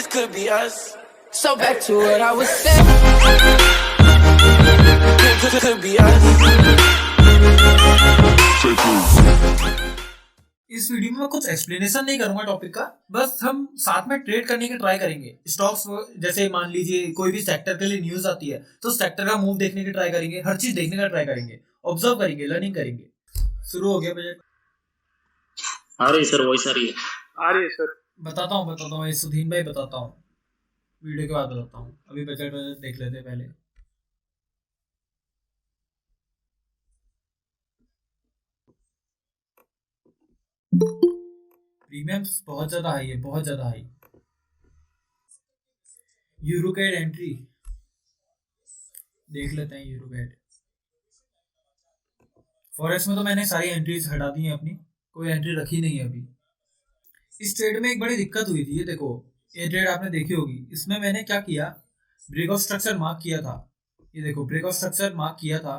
this could be us. So back to what I was saying. Could be us. इस video में मैं कुछ explanation नहीं करूंगा टॉपिक का, बस हम साथ में ट्रेड करने की ट्राई करेंगे। स्टॉक्स जैसे मान लीजिए कोई भी सेक्टर के लिए न्यूज आती है तो सेक्टर का मूव देखने की ट्राई करेंगे, हर चीज देखने का ट्राई करेंगे, ऑब्जर्व करेंगे, लर्निंग करेंगे। शुरू हो गया बजट? आ रही सर, वॉइस आ रही है? आ रही है सर। बताता हूँ ये सुधीन भाई बताता हूँ, वीडियो के बाद बताता हूँ। अभी बजट देख लेते हैं पहले। प्रीमियम्स बहुत ज्यादा हाई है, बहुत ज्यादा हाई। यूरोकैड एंट्री देख लेते हैं। यूरोकैड फॉरेक्स में तो मैंने सारी एंट्रीज हटा दी हैं अपनी, कोई एंट्री रखी नहीं है अभी। इस ट्रेड में एक बड़ी दिक्कत हुई थी। ये देखो, ये ट्रेड आपने देखी होगी। इसमें मैंने क्या किया, ब्रेकआउट स्ट्रक्चर मार्क किया था। ये देखो ब्रेकआउट स्ट्रक्चर मार्क किया था,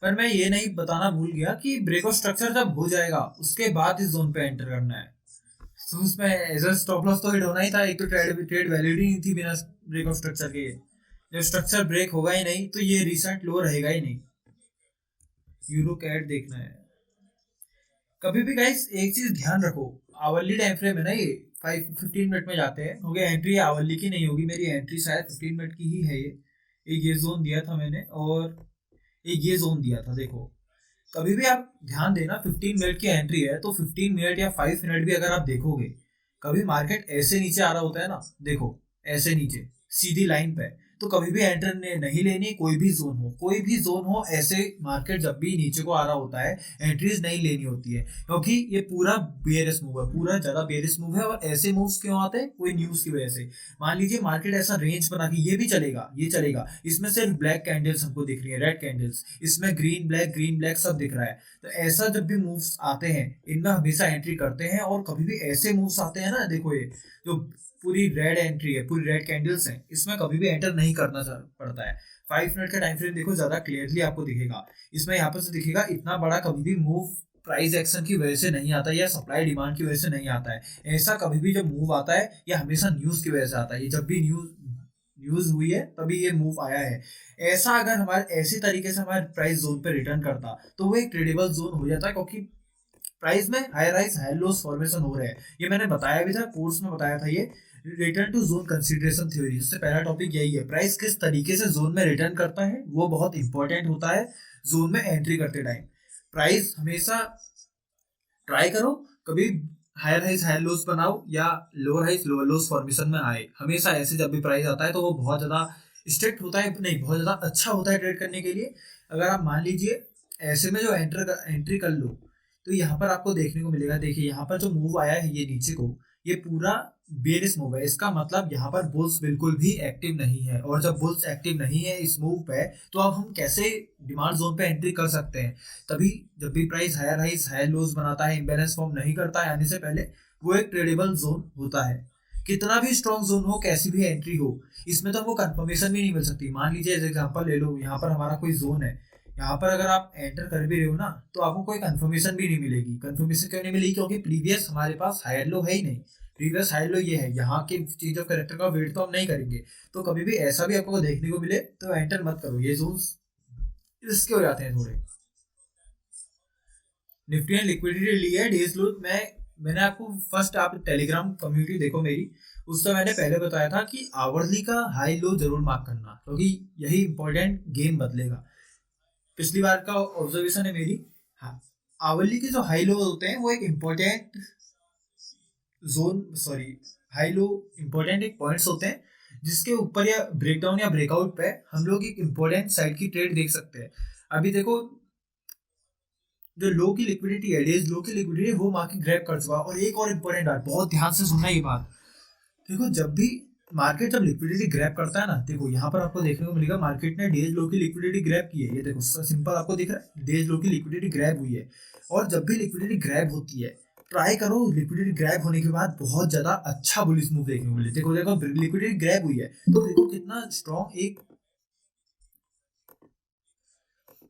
पर मैं ये नहीं बताना भूल गया कि ब्रेकआउट स्ट्रक्चर जब हो जाएगा उसके बाद इस जोन पे एंटर करना है। तो उसमें एज अ स्टॉप लॉस तो हिट होना ही था। एक तो ट्रेड वैलिड ही नहीं थी बिना ब्रेकआउट स्ट्रक्चर के। जब स्ट्रक्चर ब्रेक होगा ही नहीं तो ये रिसेंट लो रहेगा ही नहीं। यूरोकैड देखना है कभी भी गाइस। एक चीज ध्यान रखो, आवरली टाइम फ्रेम है ना, ये 15 मिनट में जाते हैं। हो गया एंट्री आवरली की नहीं होगी, मेरी एंट्री शायद 15 मिनट की ही है। एक ये जोन दिया था मैंने और एक ये जोन दिया था। देखो कभी भी आप ध्यान देना, 15 मिनट की एंट्री है तो 15 मिनट या 5 मिनट भी अगर आप देखोगे, कभी मार्केट ऐसे नीचे आ रहा होता है ना, देखो ऐसे नीचे सीधी लाइन पे, तो कभी भी एंटर नहीं लेनी। कोई भी जोन हो, ऐसे मार्केट जब भी नीचे को आ रहा होता है एंट्रीज नहीं लेनी होती है, क्योंकि ये पूरा बेयरिश मूव है, पूरा ज्यादा बेयरिश मूव है। और ऐसे मूव्स क्यों आते हैं? कोई न्यूज की वजह से। मान लीजिए मार्केट ऐसा रेंज बना के, ये चलेगा, इसमें सिर्फ ब्लैक कैंडल्स हमको दिख रही है, रेड कैंडल्स, इसमें ग्रीन ब्लैक सब दिख रहा है। तो ऐसा जब भी मूव्स आते हैं इनमें हमेशा एंट्री करते हैं। और कभी भी ऐसे मूव्स आते हैं ना, देखो ये जो पूरी रेड एंट्री है, पूरी रेड कैंडल्स हैं, इसमें कभी भी एंटर नहीं करना पड़ता है। 5 मिनट का टाइम फ्रेम देखो, ज्यादा क्लियरली आपको दिखेगा। इसमें यहाँ पर से दिखेगा इतना बड़ा कभी भी मूव प्राइस एक्शन की वजह से नहीं आता है या सप्लाई डिमांड की वजह से नहीं आता है। ऐसा कभी भी जब मूव आता है या हमेशा न्यूज की वजह से आता है। ये जब भी न्यूज हुई है तभी ये मूव आया है। ऐसा अगर हमारे ऐसे तरीके से हमारे प्राइस जोन पे रिटर्न करता तो वो एक ट्रेडेबल जोन हो जाता है, क्योंकि प्राइस में high rise high loss formation हो रहे हैं। ये मैंने बताया भी था, कोर्स में बताया था। ये return to zone consideration theory, इससे पहला टॉपिक यही है। प्राइस किस तरीके से जोन में रिटर्न करता है वो बहुत इंपॉर्टेंट होता है। जोन में एंट्री करते टाइम प्राइस हमेशा ट्राई करो, कभी हायर हाइज हायर लोस बनाओ या lower highs lower lows formation में आए। हमेशा ऐसे जब भी प्राइस आता है तो वो बहुत ज्यादा स्ट्रिक्ट होता है, नहीं बहुत ज्यादा अच्छा होता है ट्रेड करने के लिए। अगर आप मान लीजिए ऐसे में जो एंट्री कर लो तो यहाँ पर आपको देखने को मिलेगा। देखिए यहाँ पर जो मूव आया है ये नीचे को, ये पूरा बेरिश मूव है। इसका मतलब यहाँ पर बुल्स बिल्कुल भी एक्टिव नहीं है। और जब बुल्स एक्टिव नहीं है इस मूव पे, तो अब हम कैसे डिमांड जोन पे एंट्री कर सकते हैं? तभी जब भी price higher highs higher lows बनाता है, इम्बैलेंस फॉर्म नहीं करता है आने से पहले, वो एक ट्रेडेबल जोन होता है। कितना भी स्ट्रॉन्ग जोन हो, कैसी भी एंट्री हो, इसमें तो हमको कंफर्मेशन भी नहीं मिल सकती। मान लीजिए एग्जाम्पल ले लो, यहाँ पर हमारा कोई जोन है, यहाँ पर अगर आप एंटर कर भी रहे हो ना तो आपको कोई कंफर्मेशन भी नहीं मिलेगी। कंफर्मेशन क्यों नहीं मिलेगी? क्योंकि प्रीवियस हमारे पास हायर लो है ही नहीं। प्रीवियस हाई लो ये है, यहाँ के चेंज ऑफ कैरेक्टर का वेट तो हम नहीं करेंगे। तो कभी भी ऐसा भी आपको देखने को मिले तो एंटर मत करो, ये जोन्स रिस्की हो जाते हैं थोड़े। निफ्टी एंड लिक्विडिटी ली है डेज लो। मैंने आपको फर्स्ट, आप टेलीग्राम कम्युनिटी देखो मेरी, उससे मैंने पहले बताया था कि आवरली का हाई लो जरूर मार्क करना, क्योंकि यही इंपॉर्टेंट गेम बदलेगा। पिछली बार का ऑब्जर्वेशन है मेरी। हाँ, आवरली के जो हाई लो होते हैं वो एक इम्पोर्टेंट हाई लो इम्पोर्टेंट एक पॉइंट्स होते हैं जिसके ऊपर या ब्रेकडाउन या ब्रेकआउट पे हम लोग एक इम्पोर्टेंट साइड की ट्रेड देख सकते हैं। अभी देखो जो लो की लिक्विडिटी है, डेज लो की लिक्विडिटी, वो मार्केट ग्रैब कर चुका। और एक और इम्पोर्टेंट बात, बहुत ध्यान से सुनना ये बात। देखो जब भी मार्केट जब लिक्विडिटी ग्रैब करता है ना, देखो यहाँ पर आपको देखने को मिलेगा मार्केट ने डेज लो की लिक्विडिटी ग्रैब की है। ये देखो सिंपल आपको दिख रहा है, डेज लो की लिक्विडिटी ग्रैब हुई है। और जब भी लिक्विडिटी ग्रैब होती है, ट्राई करो लिक्विडिटी ग्रैब होने के बाद बहुत ज्यादा अच्छा बुलिश मूव देखने को मिले। देखो लिक्विडिटी ग्रैब हुई है तो देखो कितना स्ट्रॉन्ग एक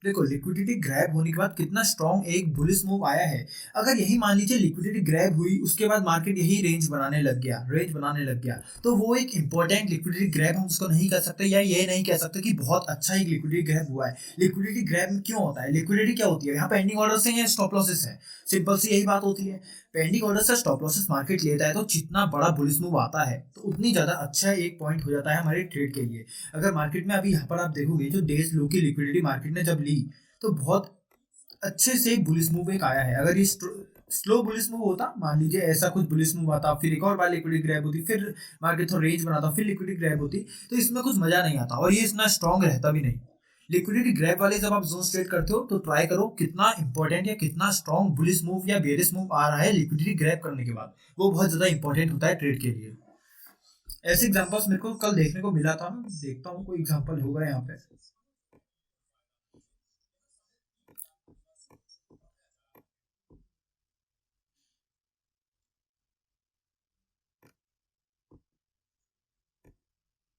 देखो लिक्विडिटी ग्रैब होने के बाद कितना स्ट्रॉन्ग एक बुलिश मूव आया है। अगर यही मान लीजिए लिक्विडिटी ग्रैब हुई उसके बाद मार्केट यही रेंज बनाने लग गया तो वो एक इंपॉर्टेंट लिक्विडिटी ग्रैब हम उसको नहीं कह सकते, या ये नहीं कह सकते कि बहुत अच्छा एक लिक्विडिटी ग्रैब हुआ है। लिक्विडिटी ग्रैब में क्यों होता है, लिक्विडिटी क्या होती है, यहाँ पेंडिंग ऑर्डर से या स्टॉप लॉसेस है, सिंपल सी यही बात होती है। पेंडिंग ऑर्डर से स्टॉप लॉसेस मार्केट लेता है तो जितना बड़ा बुलिश मूव आता है तो उतनी ज्यादा अच्छा एक पॉइंट हो जाता है हमारे ट्रेड के लिए। अगर मार्केट में अभी यहाँ पर आप देखोगे जो डेज लो की लिक्विडिटी मार्केट ने जब ली तो बहुत अच्छे से एक बुलिश मूव एक आया है। अगर ये स्लो बुलिश मूव होता, मान लीजिए ऐसा कुछ बुलिश मूव आता, फिर एक और बार लिक्विडिटी ग्रैब होती, फिर मार्केट थोड़ा रेंज बनाता, फिर लिक्विडिटी ग्रैब होती, तो इसमें कुछ मजा नहीं आता और ये इतना स्ट्रॉन्ग रहता भी नहीं। लिक्विडिटी ग्रैब वाले जब आप जोन ट्रेड करते हो तो ट्राई करो कितना इंपॉर्टेंट या कितना स्ट्रॉन्ग बुलिश मूव या बेरिश मूव आ रहा है लिक्विडिटी ग्रैब करने के बाद, वो बहुत ज्यादा इंपॉर्टेंट होता है ट्रेड के लिए। ऐसे एग्जांपल्स मेरे को कल देखने को मिला था, मैं देखता हूँ कोई एग्जांपल होगा यहाँ पे।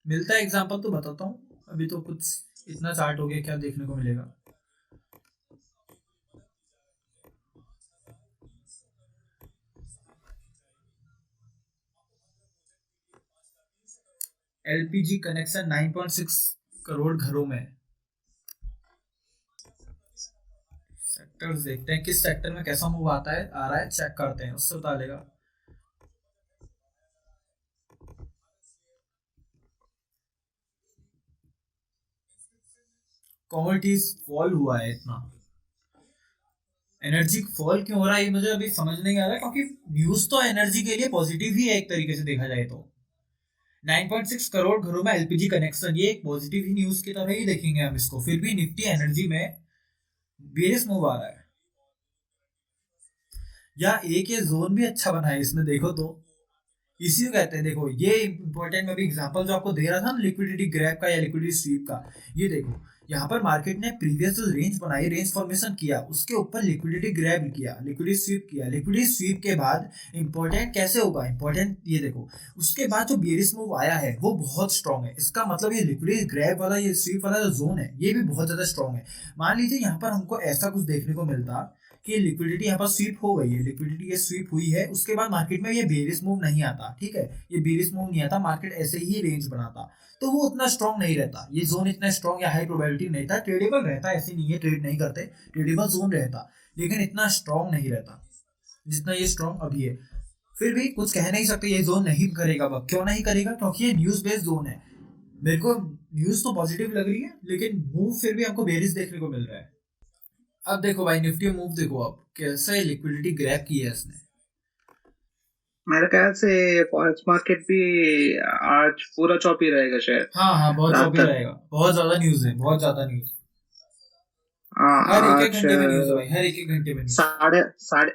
मिलता है एग्जांपल तो बताता हूँ, अभी तो कुछ इतना चार्ट हो गया क्या देखने को मिलेगा। एलपीजी कनेक्शन 9.6 करोड़ घरों में। सेक्टर्स देखते हैं किस सेक्टर में कैसा मूव आता है आ रहा है, चेक करते हैं उससे बता देगा। कमोडिटीज फॉल हुआ है इतना, एनर्जी फॉल क्यों हो रहा है ये मुझे अभी समझ नहीं आ रहा, क्योंकि न्यूज तो एनर्जी के लिए पॉजिटिव ही है एक तरीके से देखा जाए तो। 9.6 करोड़ घरों में एलपीजी कनेक्शन, ये एक पॉजिटिव ही न्यूज की तरह ही देखेंगे हम इसको। फिर भी निफ्टी एनर्जी में बेरिश मूव आ रहा है, या एक ये जोन भी अच्छा बना है इसमें देखो तो, इसी को कहते हैं। देखो ये इंपॉर्टेंट में भी एग्जांपल जो आपको दे रहा था ना लिक्विडिटी ग्रैब का या लिक्विडिटी स्वीप का, ये देखो यहाँ पर मार्केट ने प्रीवियस जो रेंज बनाई, रेंज फॉर्मेशन किया, उसके ऊपर लिक्विडिटी ग्रैब किया, लिक्विडिटी स्वीप किया। लिक्विडिटी स्वीप के बाद इंपॉर्टेंट कैसे होगा, इंपॉर्टेंट ये देखो उसके बाद जो बेरिश मूव आया है वो बहुत स्ट्रॉन्ग है। इसका मतलब ये लिक्विडिटी ग्रैब वाला ये स्वीप वाला जो जोन है ये भी बहुत ज्यादा स्ट्रॉन्ग है। मान लीजिए यहाँ पर हमको ऐसा कुछ देखने को मिलता कि लिक्विडिटी यहाँ पर स्वीप हो गई है, लिक्विडिटी ये स्वीप हुई है, उसके बाद मार्केट में ये बेरिश मूव नहीं आता, ठीक है, ये बेरिश मूव नहीं आता, मार्केट ऐसे ही रेंज बनाता, तो वो उतना स्ट्रॉन्ग नहीं रहता, ये जोन इतना स्ट्रॉन्ग या हाई प्रोबेबिलिटी नहीं था। ट्रेडेबल रहता, ऐसी नहीं है ट्रेड नहीं करते, ट्रेडेबल जोन रहता, लेकिन इतना स्ट्रॉन्ग नहीं रहता जितना ये स्ट्रॉन्ग अभी है। फिर भी कुछ कह नहीं सकते ये जोन नहीं करेगा, अब क्यों नहीं करेगा, क्योंकि ये न्यूज बेस्ड जोन है। मेरे को न्यूज तो पॉजिटिव लग रही है लेकिन मूव फिर भी हमको बेरिश देखने को मिल रहा है। अब देखो भाई निफ्टी मूव देखो, अब कैसे लिक्विडिटी ग्रैब की है इसने। मेरे ख्याल से फॉरेक्स मार्केट भी आज पूरा चौपी रहेगा शायद। हाँ हाँ बहुत रात चौपी तक। रहेगा, बहुत ज्यादा न्यूज है, बहुत ज्यादा न्यूज, हाँ, हर एक एक आज घंटे में न्यूज है भाई, हर एक एक घंटे में न्यूज।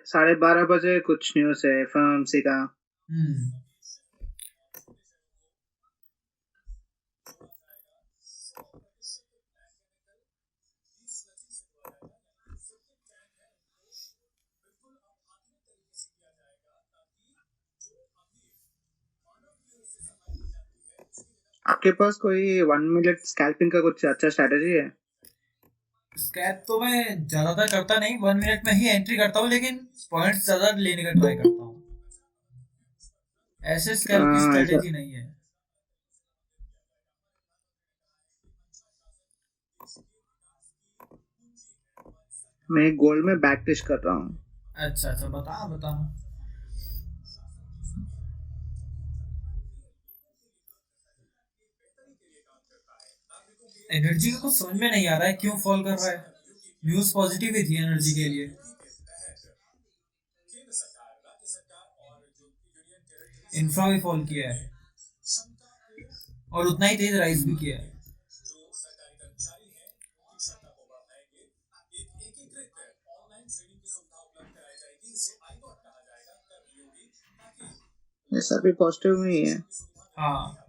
साढ़े 12 बजे कुछ न्यूज़ है एफएमसी का। हम्म आपके पास कोई 1 मिनट स्कैल्पिंग का कुछ अच्छा स्ट्रेटेजी है? स्कैप तो मैं ज्यादातर करता नहीं, 1 मिनट में ही एंट्री करता हूँ, लेकिन पॉइंट्स ज्यादा लेने का ट्राई करता हूँ, ऐसे स्कैल्प की ऐसा स्ट्रेटेजी नहीं है। मैं गोल्ड में बैक टेस्ट कर रहा हूँ। अच्छा अच्छा बता बता। एनर्जी का कुछ समझ में नहीं आ रहा है क्यों फॉल कर रहा है, न्यूज पॉजिटिव ही थी एनर्जी के लिए, इंफ्रा भी फॉल किया है और उतना ही तेज राइज भी किया है। ये सभी पॉजिटिव में ही है। हाँ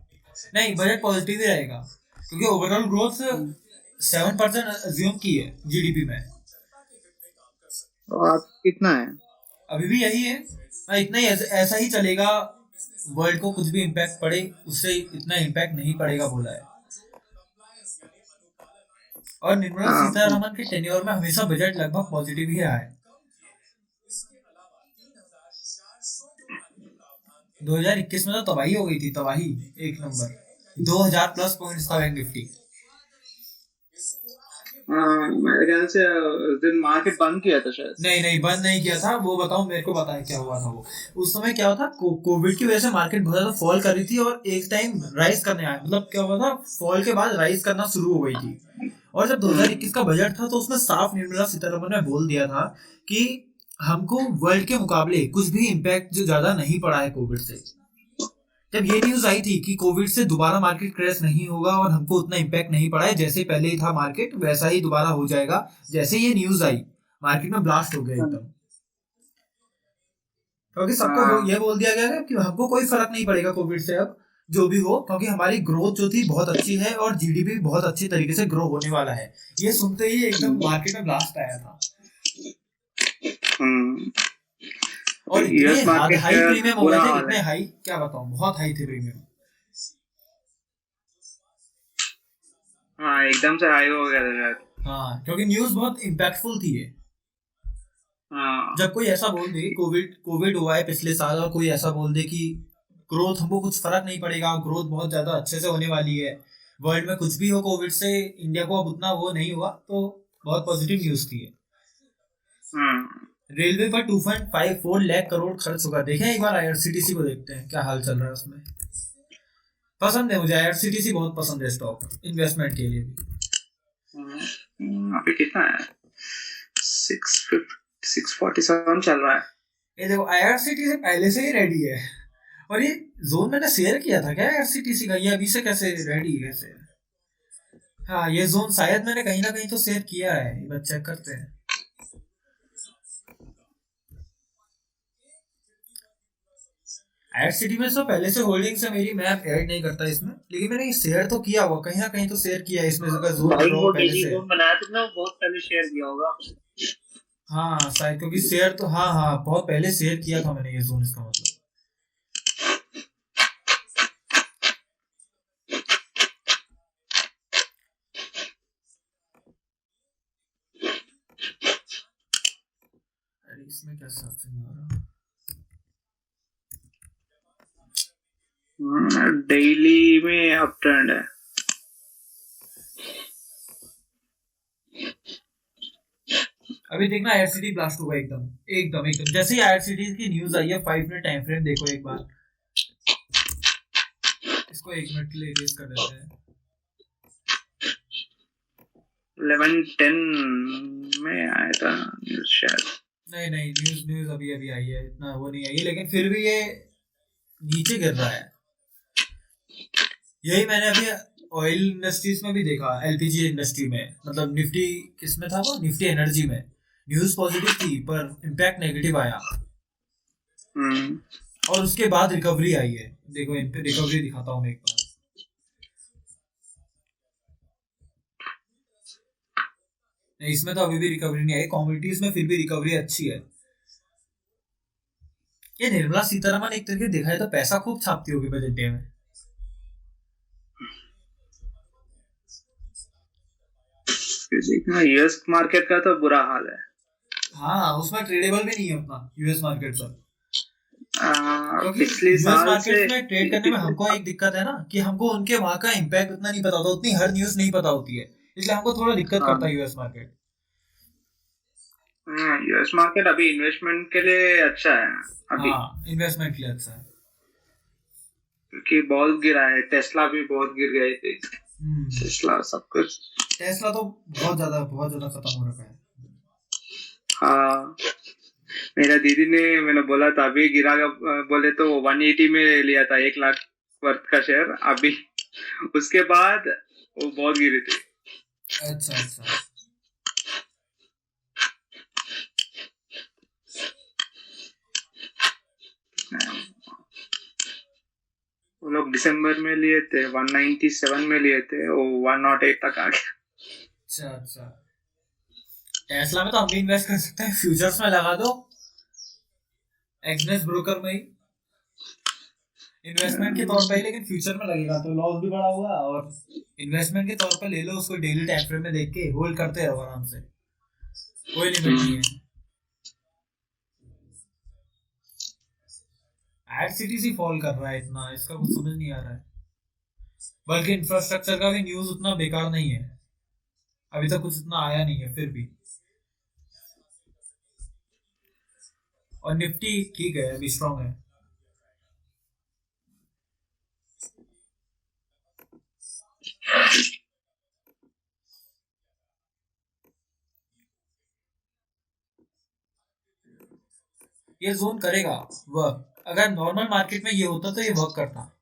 नहीं बजट पॉजिटिव ही रहेगा क्योंकि ओवरऑल ग्रोथ 7% अज्यूम की है जीडीपी में। तो आप कितना है? अभी भी यही है, हाँ, इतना ही ऐसा ही चलेगा, वर्ल्ड को कुछ भी इम्पैक्ट पड़े उससे इतना इम्पैक्ट नहीं पड़ेगा बोला है। और निर्मला हाँ सीतारमन के टेन्योर में हमेशा बजट लगभग पॉजिटिव ही आया है। 2021 में तो तबाही हो गई थी, तबाही, एक नंबर। 2000 प्लस पॉइंट्स था बैंक निफ्टी। मेरे ख्याल से उस दिन मार्केट बंद किया था शायद। नहीं नहीं, बंद नहीं किया था, वो बताओ मेरे को, पता है क्या हुआ था वो। उस समय क्या हुआ था, कोविड की वजह से मार्केट बहुत ज्यादा फॉल कर रही थी और एक टाइम राइज करने आया, मतलब क्या हुआ था, फॉल के बाद राइज करना शुरू हो गई थी। और जब 2021 का बजट था तो उसमें साफ निर्मला सीतारमन ने बोल दिया था कि हमको वर्ल्ड के मुकाबले कुछ भी इम्पैक्ट जो ज्यादा नहीं पड़ा है कोविड से। जब ये न्यूज आई थी कि कोविड से दोबारा मार्केट क्रैश नहीं होगा और हमको उतना इम्पैक्ट नहीं पड़ा है, जैसे पहले ही था मार्केट वैसा ही दोबारा हो जाएगा, जैसे ये न्यूज आई मार्केट में ब्लास्ट हो गया एकदम। क्योंकि सबको ये बोल दिया गया है कि हमको कोई फर्क नहीं पड़ेगा कोविड से अब, जो भी हो, क्योंकि हमारी ग्रोथ जो थी बहुत अच्छी है और जीडीपी बहुत अच्छी तरीके से ग्रो होने वाला है। ये सुनते ही एकदम मार्केट में ब्लास्ट आया था। और इतने हाई प्रीमियम हो गए थे, इतने हाई, क्या बताऊं, बहुत हाई थे प्रीमियम। हाँ एकदम से हाई हो गया था शायद। हाँ, क्योंकि न्यूज बहुत इम्पैक्टफुल थी ये। जब कोई ऐसा बोल दे कोविड हुआ है पिछले साल और कोई ऐसा बोल दे कि ग्रोथ हमको कुछ फर्क नहीं पड़ेगा, ग्रोथ बहुत ज्यादा अच्छे से होने वाली है, वर्ल्ड में कुछ भी हो, कोविड से इंडिया को अब उतना वो नहीं हुआ, तो बहुत पॉजिटिव न्यूज थी। रेलवे पर 2.54 लाख करोड़ खर्च होगा। देखें एक बार आईआरसीटीसी को, देखते हैं क्या हाल चल रहा है उसमें। पसंद है मुझे आईआरसीटीसी, बहुत पसंद है स्टॉक इन्वेस्टमेंट के लिए भी। अभी कितना है, 647 चल रहा है। ये देखो आईआरसीटीसी पहले से ही रेडी है, और ये जोन मैंने शेयर किया था क्या आईआरसीटीसी का, ये अभी से कैसे रेडी है कैसे? हाँ ये जोन शायद मैंने कहीं ना कहीं तो शेयर किया है, ये बस चेक करते हैं। आईआरसीटी में तो पहले से होल्डिंग्स है मेरी, मैं ऐड नहीं करता इसमें, लेकिन मैंने ये शेयर तो किया हुआ, कहीं ना कहीं तो शेयर किया है इसमें, जोन पहले से बनाया तुमने, बहुत पहले शेयर किया होगा। हाँ शायद, क्योंकि शेयर तो हाँ बहुत पहले शेयर किया था मैंने ये जोन, इसका मतलब। अरे इसमें क्या सर्चिंग हो रहा है? डेली में अप ट्रेंड है। अभी देखना आईआरसीटी ब्लास्ट होगा एकदम एकदम एकदम, जैसे ही आईआरसीटी की न्यूज आई है 5 मिनट टाइम फ्रेम देखो एक बार, इसको 1 मिनट के लिए रेस कर देते हैं। 11:10 में आया था न्यूज शायद। नहीं न्यूज अभी अभी आई है, इतना वो नहीं आई है, लेकिन फिर भी ये नीचे गिर रहा है। यही मैंने अभी ऑयल इंडस्ट्रीज में भी देखा, एलपीजी इंडस्ट्री में, मतलब निफ्टी किसमें था वो, निफ्टी एनर्जी में न्यूज पॉजिटिव थी पर इम्पैक्ट नेगेटिव आया, और उसके बाद रिकवरी आई है। देखो इन पे रिकवरी दिखाता हूँ मैं एक बार। नहीं इसमें तो अभी भी रिकवरी नहीं आई, कमोडिटीज में फिर भी रिकवरी अच्छी है। ये निर्मला सीतारमन एक तरीके देखा है तो पैसा खूब छापती होगी बजट डे में। यूएस मार्केट का तो बुरा हाल है। हाँ उसमें ट्रेडेबल भी नहीं है अपना यूएस मार्केट पर। पिछले साल मार्केट में ट्रेड करने में हमको एक दिक्कत है ना कि हमको उनके वहां का इम्पैक्ट उतना नहीं पता होता, उतनी हर न्यूज नहीं पता होती है, इसलिए हमको थोड़ा दिक्कत करता है यूएस मार्केट। यूएस मार्केट अभी इन्वेस्टमेंट के लिए अच्छा है अभी। हाँ इन्वेस्टमेंट के लिए अच्छा है, क्योंकि बहुत गिरा है, टेस्ला भी बहुत गिर गए थे। टेस्ला सब कुछ, टेस्ला तो बहुत ज्यादा खत्म हो रखा है। हाँ मेरा दीदी ने, मैंने बोला था अभी गिरा, बोले तो 180 में लिया था 1 लाख वर्थ का शेयर, अभी उसके बाद वो बहुत गिरे थे। अच्छा वो लोग दिसंबर में लिए थे 197 में लिए थे, वो 108 तक आ गया। अच्छा टेस्ला में तो हम भी इन्वेस्ट कर सकते हैं, फ्यूचर्स में लगा दो, एक्सनेस ब्रोकर में ही। इन्वेस्टमेंट के तौर पे, लेकिन फ्यूचर में लगेगा तो लॉस भी बड़ा होगा, और इन्वेस्टमेंट के तौर पे ले लो उसको, डेली टाइम फ्रेम में देख के होल्ड करते रहो आराम से, कोई लिमिट नहीं है। एड सिटीज ही फॉल कर रहा है इतना, इसका कुछ समझ नहीं आ रहा है। बल्कि इंफ्रास्ट्रक्चर का भी न्यूज उतना बेकार नहीं है, अभी तक कुछ इतना आया नहीं है फिर भी। और निफ्टी ठीक है, अभी स्ट्रांग है। ये जोन करेगा वर्क, अगर नॉर्मल मार्केट में ये होता तो ये वर्क करता।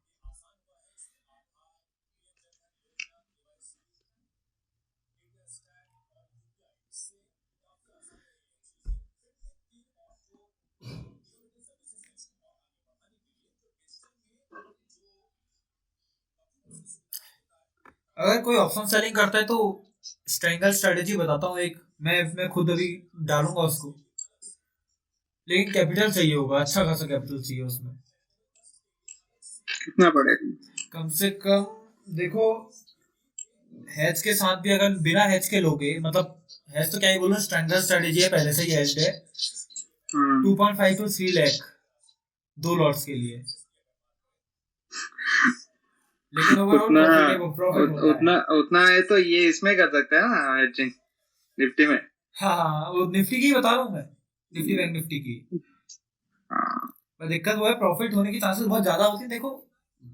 अगर कोई ऑप्शन सेलिंग करता है तो स्ट्रैंगल स्ट्रेटेजी बताता हूँ एक, मैं खुद अभी डालूंगा उसको, लेकिन कैपिटल चाहिए होगा, अच्छा खासा कैपिटल चाहिए उसमें। कितना पड़ेगा? कम से कम देखो, हेज के साथ भी अगर बिना हेज के लोगे, मतलब हेज तो क्या ही बोलूं, स्ट्रैंगल स्ट्रेटेजी है, पहले से ही हेज है। 2.5 to 3 लाख 2 लॉट्स के लिए, लेकिन उतना है तो ये इसमें कर सकते हैं ना, हेजिंग निफ्टी में। हाँ, वो निफ्टी की बता रहा हूँ मैं, निफ्टी बैंक निफ्टी की। पर दिक्कत वो है, प्रॉफिट होने की चांसेस बहुत ज्यादा होती है। देखो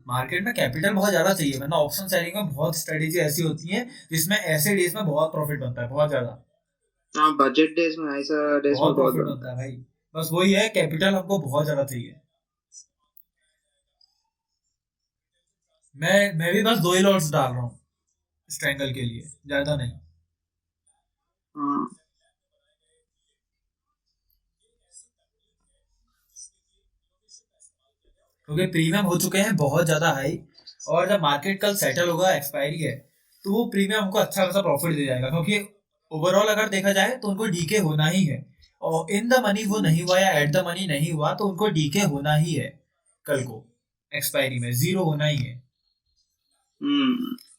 मार्केट में कैपिटल बहुत ज्यादा चाहिए, वरना ऑप्शन सेलिंग में बहुत स्ट्रेटेजी ऐसी होती है जिसमें ऐसे डेज में बहुत प्रॉफिट बनता है, बहुत ज्यादा। हाँ, बजट डेज में ऐसा डेज में बहुत प्रॉफिट बनता है भाई। बस वही है, कैपिटल हमको बहुत ज्यादा चाहिए। मैं भी बस 2 ही लॉट्स डाल रहा हूँ स्ट्रैंगल के लिए, ज्यादा नहीं। क्योंकि प्रीमियम हो चुके हैं बहुत ज्यादा हाई, और जब मार्केट कल सेटल होगा, एक्सपायरी है, तो वो प्रीमियम हमको अच्छा खासा प्रॉफिट दे जाएगा। क्योंकि ओवरऑल अगर देखा जाए तो उनको डीके होना ही है, और इन द मनी वो नहीं हुआ या एट द मनी नहीं हुआ तो उनको डीके होना ही है, कल को एक्सपायरी में जीरो होना ही है।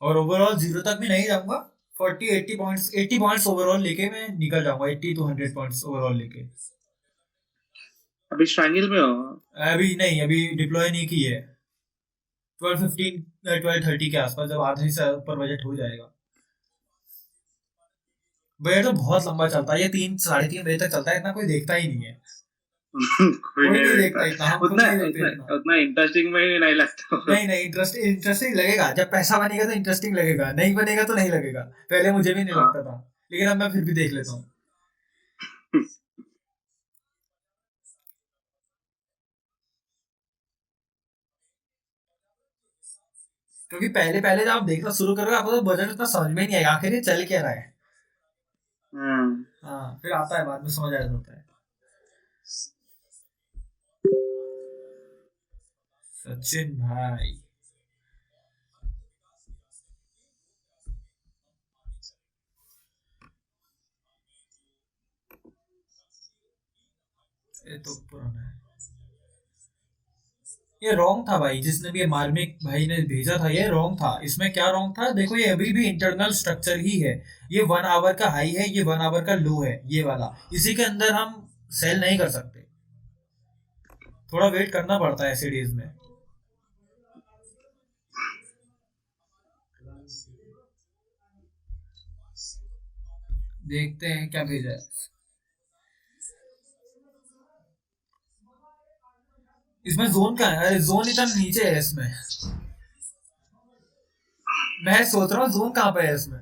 और ओवरऑल जीरो तक भी नहीं जाऊंगा, 40-80 पॉइंट्स, 80 पॉइंट्स ओवरऑल लेके मैं निकल जाऊंगा, 80 to 100 पॉइंट्स ओवरऑल लेके। अभी स्ट्रैंगल में हो? अभी नहीं, अभी डिप्लॉय नहीं की है। 12:15 12:30 के आसपास, जब आधे से ऊपर बजट हो जाएगा। बजट तो बहुत लंबा चलता है, ये 3-3:30 बजे तक चलता है, इतना कोई देखता ही नहीं है। कोई नहीं देखता इतना, हम खुद नहीं देखते इतना। उतना इंटरेस्टिंग में नहीं लगता। नहीं, इंटरेस्टिंग लगेगा जब पैसा बनेगा तो इंटरेस्टिंग लगेगा, नहीं बनेगा तो नहीं लगेगा। पहले मुझे भी नहीं लगता था, लेकिन अब मैं फिर भी देख लेता हूँ। क्योंकि पहले जब आप देखना शुरू करोगे, आपको तो बजट उतना समझ में नहीं आएगा आखिर ये चल क्या रहा है। हाँ, फिर आता है बाद में समझ आ जाता है। सचिन भाई, ये तो पुराना है, ये रॉन्ग था भाई, जिसने भी मार्मिक भाई ने भेजा था ये रॉन्ग था। इसमें क्या रॉन्ग था देखो, ये अभी भी इंटरनल स्ट्रक्चर ही है। ये 1 आवर का हाई है, ये 1 आवर का लो है, ये वाला, इसी के अंदर हम सेल नहीं कर सकते, थोड़ा वेट करना पड़ता है ऐसे डेज में। देखते हैं क्या भेजा है इसमें। जोन का है, अरे जोन इतना नीचे है इसमें, मैं सोच रहा हूँ जोन कहाँ पे है इसमें।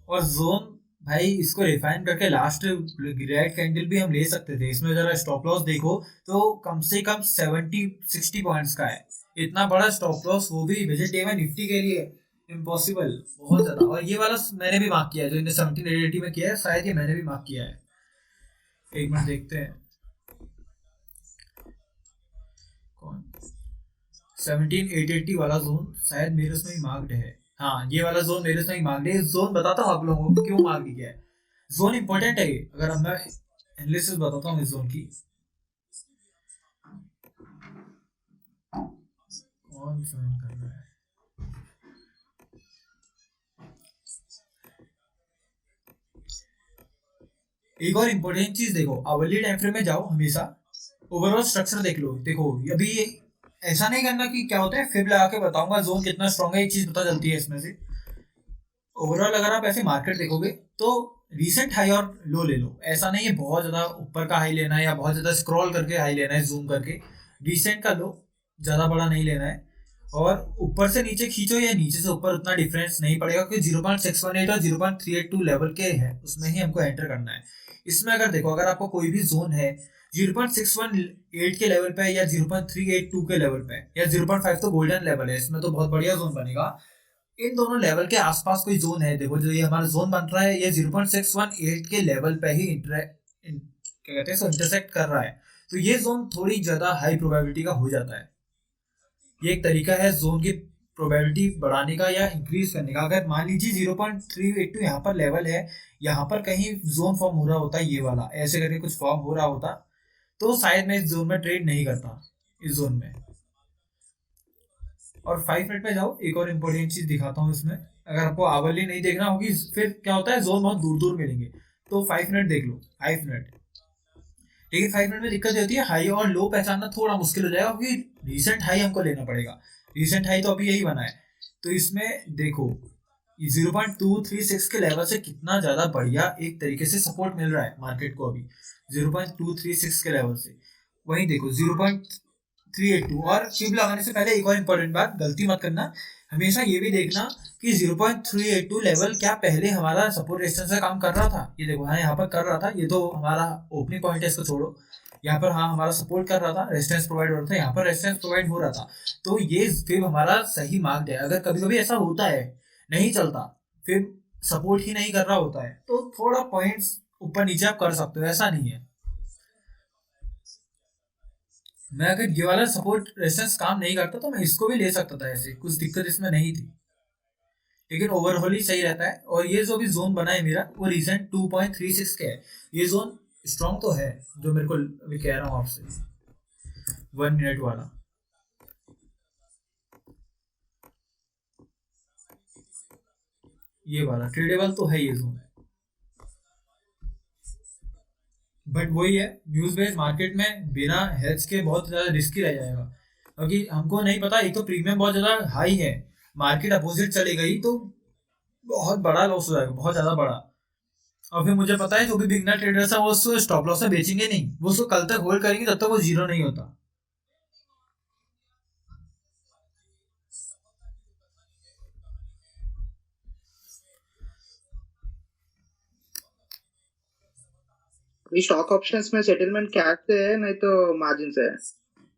और जोन भाई, इसको रिफाइन करके लास्ट रेड कैंडल भी हम ले सकते थे। इसमें जरा स्टॉप लॉस देखो तो कम से कम 70-60 पॉइंट्स का है, इतना बड़ा स्टॉप लॉस, वो भी वेजिटेबल निफ्टी के लिए इम्पॉसिबल, बहुत ज्यादा। और ये वाला मैंने भी मार्क किया है, जो इन्हें 1780 में किया है, शायद ये मैंने भी मार्क किया है। एक मिनट देखते हैं, कौन 17880 वाला जोन शायद मेरे उसमें ही मार्क्ड है। हाँ, ये वाला जोन मेरे उसमें ही मार्क्ड है। जोन बताता हूँ आप लोगों को क्यों मार्क किया है। जोन इंपॉर्टेंट है ये, अगर मैं एनालिसिस बताता हूँ इस जोन की। 6.7 कर रहा है। एक और इम्पोर्टेंट चीज देखो, आवरली टाइम फ्रेम में जाओ, हमेशा ओवरऑल स्ट्रक्चर देख लो। देखो अभी ऐसा नहीं करना कि क्या होता है फिब लगा के बताऊंगा जोन कितना स्ट्रांग है, एक चीज पता चलती है इसमें से। ओवरऑल अगर आप ऐसे मार्केट देखोगे तो रीसेंट हाई और लो ले लो, ऐसा नहीं है बहुत ज्यादा ऊपर का हाई लेना है या बहुत ज्यादा स्क्रॉल करके हाई लेना है जूम करके। रिसेंट का लो, ज्यादा बड़ा नहीं लेना है, और ऊपर से नीचे खींचो या नीचे से ऊपर उतना डिफरेंस नहीं पड़ेगा, क्योंकि 0.618 और 0.382 लेवल के है, उसमें ही हमको एंटर करना है। इसमें अगर देखो, अगर आपको कोई भी जोन है 0.618 के लेवल पे या 0.382 के लेवल पे या 0.5 तो गोल्डन लेवल है, इसमें तो बहुत बढ़िया जोन बनेगा। इन दोनों लेवल के आसपास कोई जोन है, देखो जो ये हमारा जोन बन रहा है ये 0.618 के लेवल पे ही क्या कहते हैं इंटरसेक्ट कर रहा है, तो ये जोन थोड़ी ज्यादा हाई प्रोबेबिलिटी का हो जाता है। ये एक तरीका है जोन की प्रोबेबिलिटी बढ़ाने का या इंक्रीज करने का। अगर मान लीजिए 0.382 यहाँ पर लेवल है, यहाँ पर कहीं जोन फॉर्म हो रहा होता है, ये वाला ऐसे करके कुछ फॉर्म हो रहा होता, तो शायद मैं इस जोन में ट्रेड नहीं करता, इस जोन में। और 5 मिनट पे जाओ, एक और इम्पोर्टेंट चीज दिखाता हूँ इसमें। अगर आपको आवरली नहीं देखना होगी, फिर क्या होता है जोन बहुत दूर दूर मिलेंगे, तो 5 मिनट देख लो, 5 मिनट। लेकिन 5 मिनट में दिक्कत होती है हाई और लो पहचानना थोड़ा मुश्किल हो जाएगा, क्योंकि रिसेंट हाई हमको लेना पड़ेगा। रिसेंट हाई तो अभी यही बना है, तो इसमें देखो 0.236 के लेवल से कितना ज्यादा बढ़िया एक तरीके से सपोर्ट मिल रहा है मार्केट को अभी 0.236 के लेवल से। वहीं देखो 0.382, और क्यूब लगाने से पहले एक और इम्पोर्टेंट बात, गलती मत करना, हमेशा ये भी देखना कि 0.382 लेवल क्या पहले हमारा सपोर्ट रेजिस्टेंस का काम कर रहा था। ये देखो हाँ यहाँ पर कर रहा था, ये तो हमारा ओपनिंग पॉइंट है, इसको छोड़ो। यहाँ पर हाँ हमारा सपोर्ट कर रहा था, रेजिस्टेंस प्रोवाइड हो रहा था, यहाँ पर रेजिस्टेंस प्रोवाइड हो रहा था, तो ये फिर हमारा सही मार्क है। अगर कभी कभी ऐसा होता है नहीं चलता, फिर सपोर्ट ही नहीं कर रहा होता है, तो थोड़ा पॉइंट्स ऊपर नीचे आप कर सकते हो, ऐसा नहीं है। मैं अगर ये वाला सपोर्ट रेजिस्टेंस काम नहीं करता तो मैं इसको भी ले सकता था, ऐसे कुछ दिक्कत इसमें नहीं थी, लेकिन ओवरऑल ही सही रहता है। और ये जो भी जोन बना है मेरा, वो रीसेंट 2.36 के है, ये जोन स्ट्रॉन्ग तो है, जो मेरे को अभी कह रहा हूँ आपसे 1 मिनट वाला। ये वाला ट्रेडेबल तो है ये जोन, बट वही है न्यूज बेस्ड मार्केट में बिना हेज के बहुत ज्यादा रिस्की रह जाएगा, क्योंकि हमको नहीं पता, एक तो प्रीमियम बहुत ज्यादा हाई है, मार्केट अपोजिट चली गई तो बहुत बड़ा लॉस हो जाएगा, बहुत ज्यादा बड़ा। और फिर मुझे पता है जो भी बिगनर ट्रेडर्स है वो उसको स्टॉप लॉस से बेचेंगे नहीं, वो उसको कल तक होल्ड करेंगे जब तक वो जीरो नहीं होता। स्टॉक ऑप्शंस में सेटलमेंट कैश से है नहीं तो मार्जिन से है?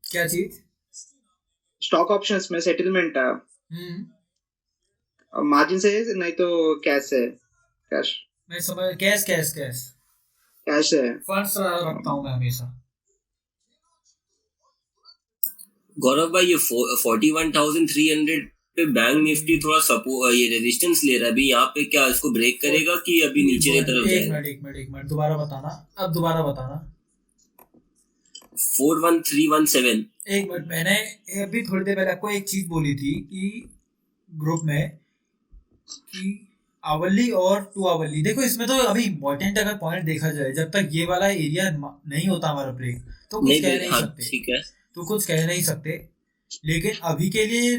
क्या चीज? स्टॉक ऑप्शंस में सेटलमेंट है मार्जिन से है नहीं तो कैश से? कैश? मैं समझ, कैश कैश कैश कैश से है। फंड्स रखता हूँ मैं हमेशा। गौरव भाई ये 41,300 पे बैंक निफ्टी थोड़ा सपोर्ट, ये रेजिस्टेंस ले रहा है अभी, यहाँ पे क्या इसको ब्रेक करेगा कि अभी नीचे की तरफ जाएगा? एक मिनट दोबारा बताना, अब दोबारा बताना। 41,317। एक मिनट, मैंने अभी थोड़ी देर पहले आपको एक चीज बोली थी कि ग्रुप में कि आवली और 2 आवली, देखो इसमें तो अभी इम्पोर्टेंट अगर पॉइंट देखा जाए, जब तक ये वाला एरिया नहीं होता हमारा ब्रेक तो कुछ कह नहीं सकते, ठीक है, तो कुछ कह नहीं सकते। लेकिन अभी के लिए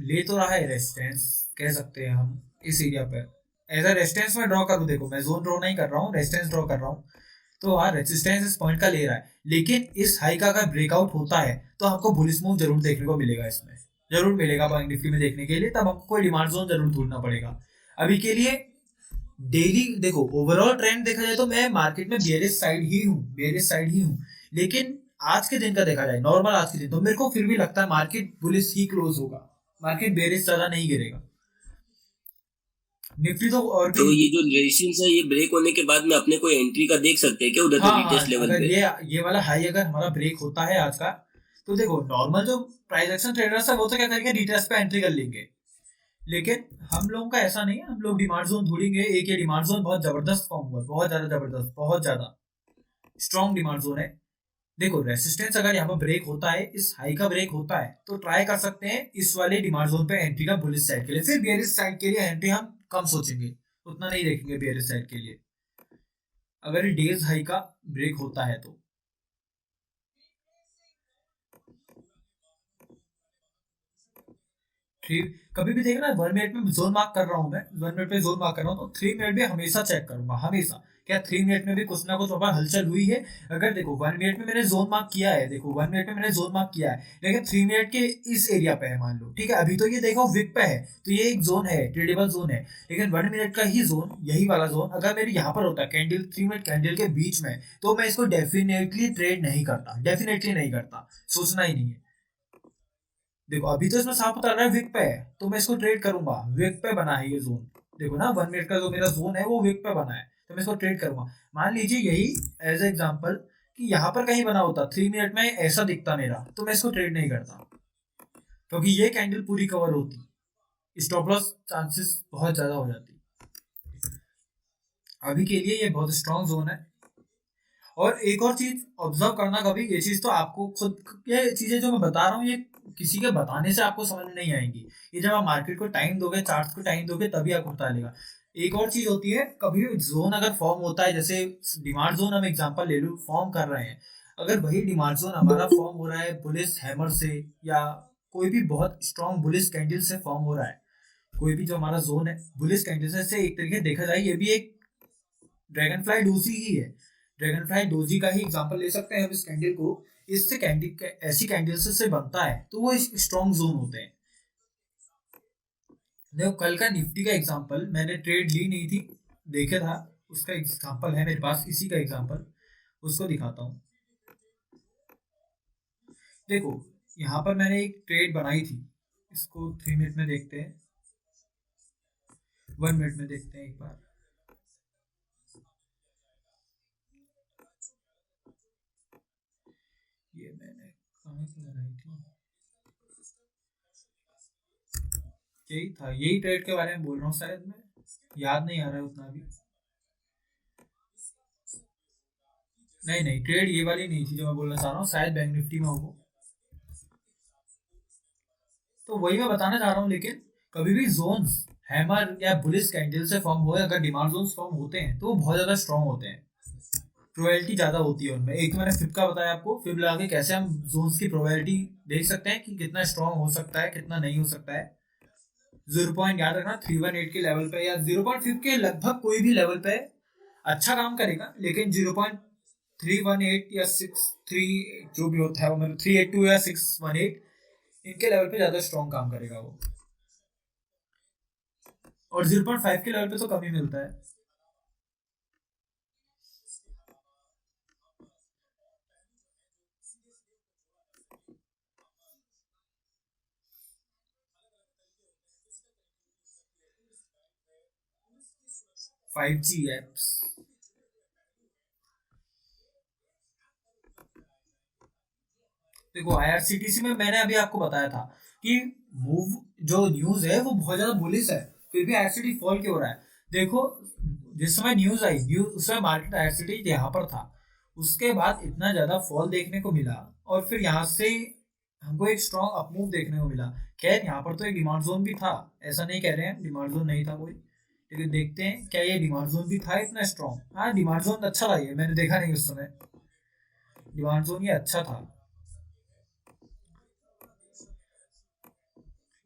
ले तो रहा है रेजिस्टेंस, कह सकते हैं हम इस एरिया पर एज अ रेजिस्टेंस में ड्रॉ करूँ। देखो मैं जोन ड्रॉ नहीं कर रहा हूँ, रेजिस्टेंस ड्रॉ कर रहा हूँ, तो हाँ रेजिस्टेंस इस पॉइंट का ले रहा है। लेकिन इस हाई का अगर ब्रेकआउट होता है तो हमको बुलिश मूव जरूर देखने को मिलेगा, इसमें जरूर मिलेगा बैंक निफ्टी में देखने के लिए, तब हमको कोई डिमांड जोन जरूर ढूंढना पड़ेगा। अभी के लिए डेली देखो ओवरऑल ट्रेंड देखा जाए तो मैं मार्केट में बेयरिश साइड ही हूँ, लेकिन आज के दिन का देखा जाए, नॉर्मल आज के दिन, तो मेरे को फिर भी लगता है मार्केट बुलिश ही क्लोज होगा, मार्केट बेयरिश ज्यादा नहीं गिरेगा। निफ्टी तो और भी, तो ये जो रेजिस्टेंस है ये ब्रेक होने के बाद में अपने को एंट्री का देख सकते हैं क्या उधर? हाँ, लीटेस्ट लेवल अगर पे ये वाला हाई अगर हमारा ब्रेक होता है आज का, तो देखो नॉर्मल जो प्राइस एक्शन ट्रेडर्स है वो तो क्या करेंगे, रिटेस्ट पे एंट्री कर लेंगे, लेकिन हम लोगों का ऐसा नहीं है, हम लोग डिमांड जोन ढूंढेंगे। एक ये डिमांड जोन बहुत जबरदस्त फॉर्म हुआ, बहुत ज्यादा जबरदस्त, बहुत ज्यादा स्ट्रॉन्ग डिमांड जोन है, देखो रेसिस्टेंस अगर यहाँ पर ब्रेक होता है, इस हाई का ब्रेक होता है, तो ट्राई कर सकते हैं इस वाले डिमांड जोन पे एंट्री का बुलिश साइड के लिए। फिर बेयरिश साइड के लिए एंट्री हम कम सोचेंगे, उतना नहीं देखेंगे बेयरिश साइड के लिए, अगर ये डेज हाई का ब्रेक होता है तो। कभी भी देखना 1 मिनट में जोन मार्क कर रहा हूं मैं, 1 मिनट में जोन मार्क कर रहा हूं, तो 3 मिनट में हमेशा चेक करूंगा, हमेशा क्या 3 मिनट में भी कुछ ना कुछ वहां हलचल हुई है। अगर देखो 1 मिनट में मैंने जोन मार्क किया है, देखो 1 मिनट में मैंने जोन मार्क किया है, लेकिन 3 मिनट के इस एरिया पे है मान लो, ठीक है, अभी तो ये देखो विक पे है, तो ये एक जोन है, ट्रेडेबल जोन है, लेकिन 1 मिनट का ही जोन, यही वाला जोन अगर मेरे यहाँ पर होता है कैंडल 3 मिनट कैंडल के बीच में, तो मैं इसको डेफिनेटली ट्रेड नहीं करता, डेफिनेटली नहीं करता, सोचना ही नहीं है। देखो अभी तो इसमें साफ बता रहा है विक पे है, तो मैं इसको ट्रेड करूंगा, विक पे बना है ये जोन, देखो ना 1 मिनट का जो मेरा जोन है वो विक पे बना है, तो मैं इसको ट्रेड करूंगा। मान लीजिए यही एज एग्जांपल कि यहाँ पर कहीं बना होता 3 मिनट में ऐसा दिखता मेरा, तो मैं इसको ट्रेड नहीं करता, क्योंकि ये कैंडल पूरी कवर होती, स्टॉप लॉस चांसेस बहुत ज्यादा हो जाती। अभी के लिए ये बहुत स्ट्रॉन्ग जोन है। और एक और चीज ऑब्जर्व करना कभी, ये चीज तो आपको खुद, ये चीजें जो मैं बता रहा हूँ ये किसी के बताने से आपको समझ में नहीं आएंगी, ये जब आप मार्केट को टाइम दोगे, चार्ट्स को टाइम दोगे, तभी आपको पता चलेगा। एक और चीज होती है, कभी जोन अगर फॉर्म होता है, जैसे डिमांड जोन हम एग्जांपल ले लो फॉर्म कर रहे हैं, अगर वही डिमांड जोन हमारा फॉर्म हो रहा है बुलिश हैमर से, या कोई भी बहुत स्ट्रॉन्ग बुलिश कैंडल से फॉर्म हो रहा है, कोई भी जो हमारा जोन है बुलिश कैंडल से, एक तरीके देखा जाए ये भी एक ड्रैगन फ्लाई डोजी ही है, ड्रैगन फ्लाई डोजी का ही एग्जांपल ले सकते हैं हम इस कैंडल को, इससे कैंडल ऐसी कैंडल्स से बनता है, तो वो स्ट्रॉन्ग जोन होते हैं। देखो कल का निफ्टी का एग्जांपल मैंने ट्रेड ली नहीं थी, देखा था, उसका एग्जांपल है मेरे पास, इसी का एग्जांपल, उसको दिखाता हूँ। देखो यहाँ पर मैंने एक ट्रेड बनाई थी, इसको 3 मिनट में देखते हैं, 1 मिनट में देखते हैं एक बार। ये मैंने कहाँ से बनाई थी, यही था, यही ट्रेड के बारे में बोल रहा हूँ, शायद मैं याद नहीं आ रहा है उतना भी, नहीं ट्रेड ये वाली नहीं थी जो मैं बोलना चाह रहा हूँ, शायद बैंक निफ्टी में हो, तो वही मैं बताना चाह रहा हूँ। लेकिन कभी भी जोन्स हैमर या बुलिश कैंडल से फॉर्म हो, अगर डिमांड जोन्स फॉर्म होते हैं तो वो बहुत ज्यादा स्ट्रॉन्ग होते हैं, प्रोबेबिलिटी ज्यादा होती है उनमें। एक तो मैंने फिब का बताया आपको, फिब लगा के कैसे हम जोन्स की प्रोबेबिलिटी देख सकते हैं कि कितना स्ट्रॉन्ग हो सकता है, कितना नहीं हो सकता है। 0 पॉइंट याद रखना 318 के लेवल पे या 0.5 के लगभग कोई भी लेवल पे अच्छा काम करेगा, लेकिन 0.318 या 63 जो भी होता है वो, मतलब 382 या 618 इनके लेवल पे ज्यादा स्ट्रॉन्ग काम करेगा वो, और 0.5 के लेवल पे तो कम ही मिलता है। फाइव जी एप्स, देखो आईआरसीटीसी में मैंने अभी आपको बताया था कि मूव जो न्यूज है वो बहुत ज्यादा बुलिश है, फिर भी आईआरसीटी फॉल क्यों हो रहा है। देखो जिस समय न्यूज आई, न्यूज उस समय मार्केट आईआरसीटी यहाँ पर था, उसके बाद इतना ज्यादा फॉल देखने को मिला, और फिर यहाँ से हमको एक स्ट्रॉन्ग अपमूव देखने को मिला। खैर यहाँ पर तो एक डिमांड जोन भी था, ऐसा नहीं कह रहे हैं डिमांड जोन नहीं था कोई, लेकिन देखते हैं क्या ये डिमांड जोन भी था इतना स्ट्रॉन्ग। हाँ डिमांड जोन अच्छा था, ये मैंने देखा नहीं उस समय, डिमांड जोन ये अच्छा था।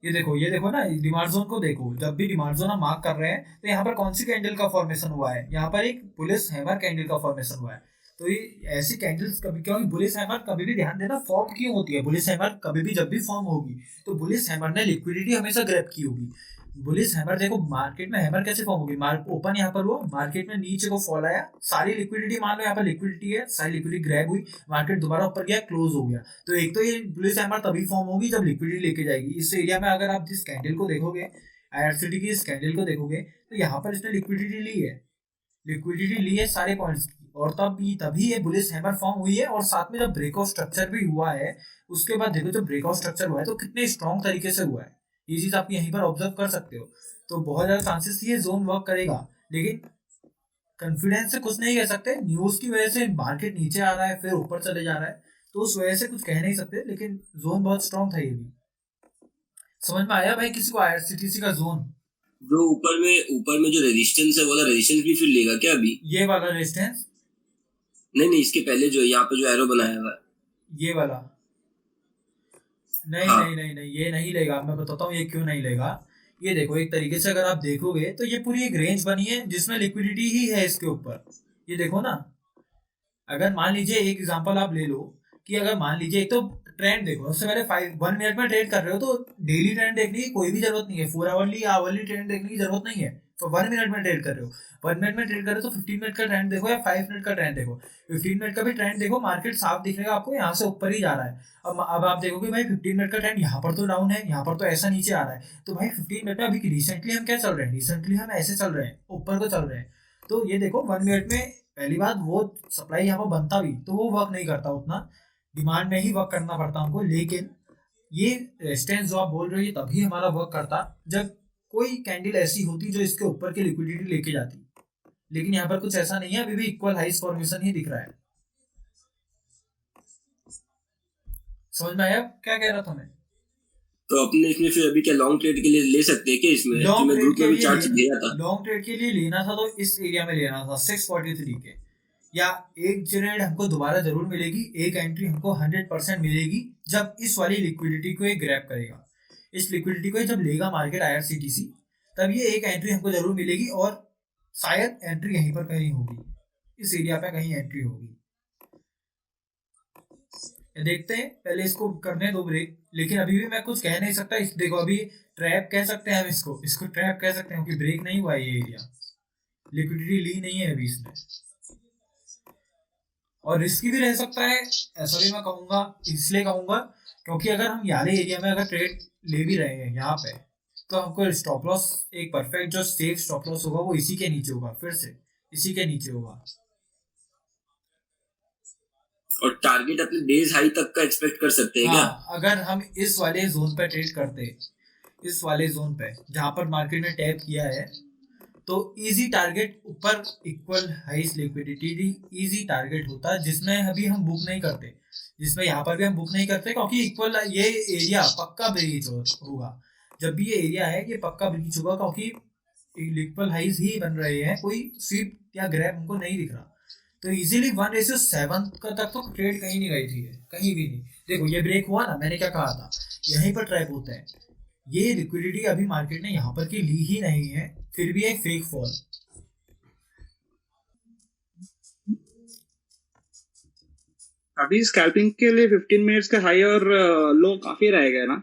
ये देखो ना डिमांड जोन को देखो, जब भी डिमांड जोन हम मार्क कर रहे हैं तो यहाँ पर कौन सी कैंडल का फॉर्मेशन हुआ है, यहाँ पर एक बुलिश हैमर कैंडल का फॉर्मेशन हुआ है। तो ये ऐसी कैंडल्स कभी, क्योंकि बुलिश हैमर कभी भी ध्यान देना फॉर्म क्यों होती है, बुलिश हैमर कभी भी जब भी फॉर्म होगी तो बुलिश हैमर ने लिक्विडिटी हमेशा ग्रैब की होगी। बुलिश हैमर देखो मार्केट में हैमर कैसे फॉर्म होगी, ओपन यहाँ पर हुआ, मार्केट में नीचे को फॉल आया, सारी लिक्विडिटी मान लो यहाँ पर लिक्विडिटी है, सारी लिक्विडिटी ग्रैब हुई, मार्केट दोबारा ऊपर गया, क्लोज हो गया। तो एक तो ये बुलिश हैमर तभी फॉर्म होगी जब लिक्विडिटी लेके जाएगी। इस एरिया में अगर आप जिस कैंडल को देखोगे, आईआरसीटी की इस कैंडल को देखोगे, तो यहाँ पर इसने लिक्विडिटी ली है सारे पॉइंट्स की, और तभी ये बुलिश हैमर फॉर्म हुई है। और साथ में जब ब्रेकआउट स्ट्रक्चर भी हुआ है, उसके बाद देखो जब ब्रेकआउट स्ट्रक्चर हुआ है तो कितने स्ट्रॉन्ग तरीके से हुआ है, ये चीज आप यहीं पर ऑब्जर्व कर सकते हो। तो बहुत ज्यादा चांसेस ये जोन वर्क करेगा, लेकिन कॉन्फिडेंस से कुछ नहीं कह सकते, न्यूज की वजह से मार्केट नीचे आ रहा है फिर ऊपर चले जा रहा है, तो उस वजह से कुछ कह नहीं सकते, लेकिन जोन बहुत स्ट्रांग था ये भी। समझ में आया भाई किसी को आईआरसीटीसी का जोन? जो ऊपर में जो रेजिस्टेंस है, वाला रेजिस्टेंस भी फिर लेगा क्या अभी? ये वाला रेजिस्टेंस नहीं, इसके पहले जो यहाँ पे जो एरो बनाया हुआ है, ये वाला नहीं, हाँ। नहीं ये नहीं लेगा। मैं बताता हूँ ये क्यों नहीं लेगा। ये देखो, एक तरीके से अगर आप देखोगे तो ये पूरी एक रेंज बनी है जिसमें लिक्विडिटी ही है इसके ऊपर। ये देखो ना, अगर मान लीजिए एक एग्जांपल आप ले लो कि अगर मान लीजिए एक तो ट्रेंड देखो, उससे पहले 1 मिनट में ट्रेड कर रहे हो तो डेली ट्रेंड देखने की कोई भी जरूरत नहीं है, 4 आवरली या आवरली ट्रेंड देखने की जरूरत नहीं है। तो 1 मिनट में ट्रेड कर रहे हो, 1 मिनट में ट्रेड कर रहे हो तो 15 मिनट का ट्रेंड देखो या 5 मिनट का ट्रेंड देखो। 15 मिनट का भी ट्रेंड देखो, मार्केट साफ दिखेगा आपको, यहाँ से ऊपर ही जा रहा है। अब आप देखोगे भाई 15 मिनट का ट्रेंड यहाँ पर तो डाउन है, यहाँ पर तो ऐसा नीचे आ रहा है। तो भाई 15 मिनट में अभी रिसेंटली हम क्या चल रहे हैं, रिसेंटली हम ऐसे चल रहे हैं, ऊपर को चल रहे हैं। तो ये देखो 1 मिनट में पहली बात वो सप्लाई यहाँ पर बनता भी तो वो वर्क नहीं करता, उतना डिमांड में ही वर्क करना पड़ता हमको। लेकिन ये रेजिस्टेंस जो आप बोल रहे हो ये तभी हमारा वर्क करता जब कोई कैंडल ऐसी होती जो इसके ऊपर की लिक्विडिटी लेके जाती, लेकिन यहाँ पर कुछ ऐसा नहीं है, अभी भी इक्वल हाइस फॉर्मेशन ही दिख रहा है। समझ में आया क्या कह रहा था मैं? तो अपने इसमें फिर अभी क्या लॉन्ग ट्रेड के लिए ले सकते हैं क्या इसमें? लॉन्ग मैं ग्रुप में भी चार्ट दिया था, लॉन्ग ट्रेड के लिए लेना था तो इस एरिया में लेना था 643 के, या एक ट्रेड हमको दोबारा जरूर मिलेगी, एक एंट्री हमको 100% मिलेगी जब इस वाली लिक्विडिटी को ग्रैब करेगा। इस लिक्विडिटी को जब लेगा मार्केट आईआरसीटीसी तब ये एक एंट्री हमको जरूर मिलेगी, और शायद एंट्री यहीं पर कहीं होगी, इस एरिया पे कहीं एंट्री होगी। देखते हैं, पहले इसको करने दो ब्रेक। लेकिन अभी भी मैं कुछ कह नहीं सकता। इस देखो अभी ट्रैप कह सकते हैं हम, इसको ट्रैप कह सकते हैं क्योंकि ब्रेक नहीं हुआ ये एरिया, लिक्विडिटी ली नहीं है अभी इसने, और रिस्की भी रह सकता है ऐसा भी मैं कहूंगा। इसलिए कहूंगा क्योंकि अगर हम याले एरिया में अगर ट्रेड ले भी रहे हैं यहाँ पे तो हमको स्टॉप लॉस एक परफेक्ट जो सेफ स्टॉप लॉस होगा वो इसी के नीचे होगा, फिर से इसी के नीचे होगा। और टारगेट अपने डेज हाई तक का एक्सपेक्ट कर सकते हैं क्या? अगर हम इस वाले जोन पे ट्रेड करते, इस वाले जोन पे जहां पर मार्केट ने टैप किया है, तो इजी टारगेट ऊपर इक्वल हाइस लिक्विडिटी इजी टारगेट होता है, जिसमें अभी हम बुक नहीं करते, जिसमें यहाँ पर भी हम बुक नहीं करते क्योंकि इक्वल ये एरिया पक्का ब्रीच होगा। जब भी ये एरिया है ये पक्का ब्रीच होगा क्योंकि इक्वल हाइस ही बन रहे हैं, कोई स्वीप या ग्रैब हमको नहीं दिख रहा। तो इजीली 1:7 का तक तो ट्रेड कहीं नहीं गई थी, कहीं भी नहीं। देखो ये ब्रेक हुआ ना, मैंने क्या कहा था, यहीं पर ट्रैप होता है। ये लिक्विडिटी अभी मार्केट ने यहाँ पर की ली ही नहीं है, फिर भी एक फेक फॉल। अभी स्कैल्पिंग के लिए 15 मिनट्स का हाई और लो काफी रहेगा ना।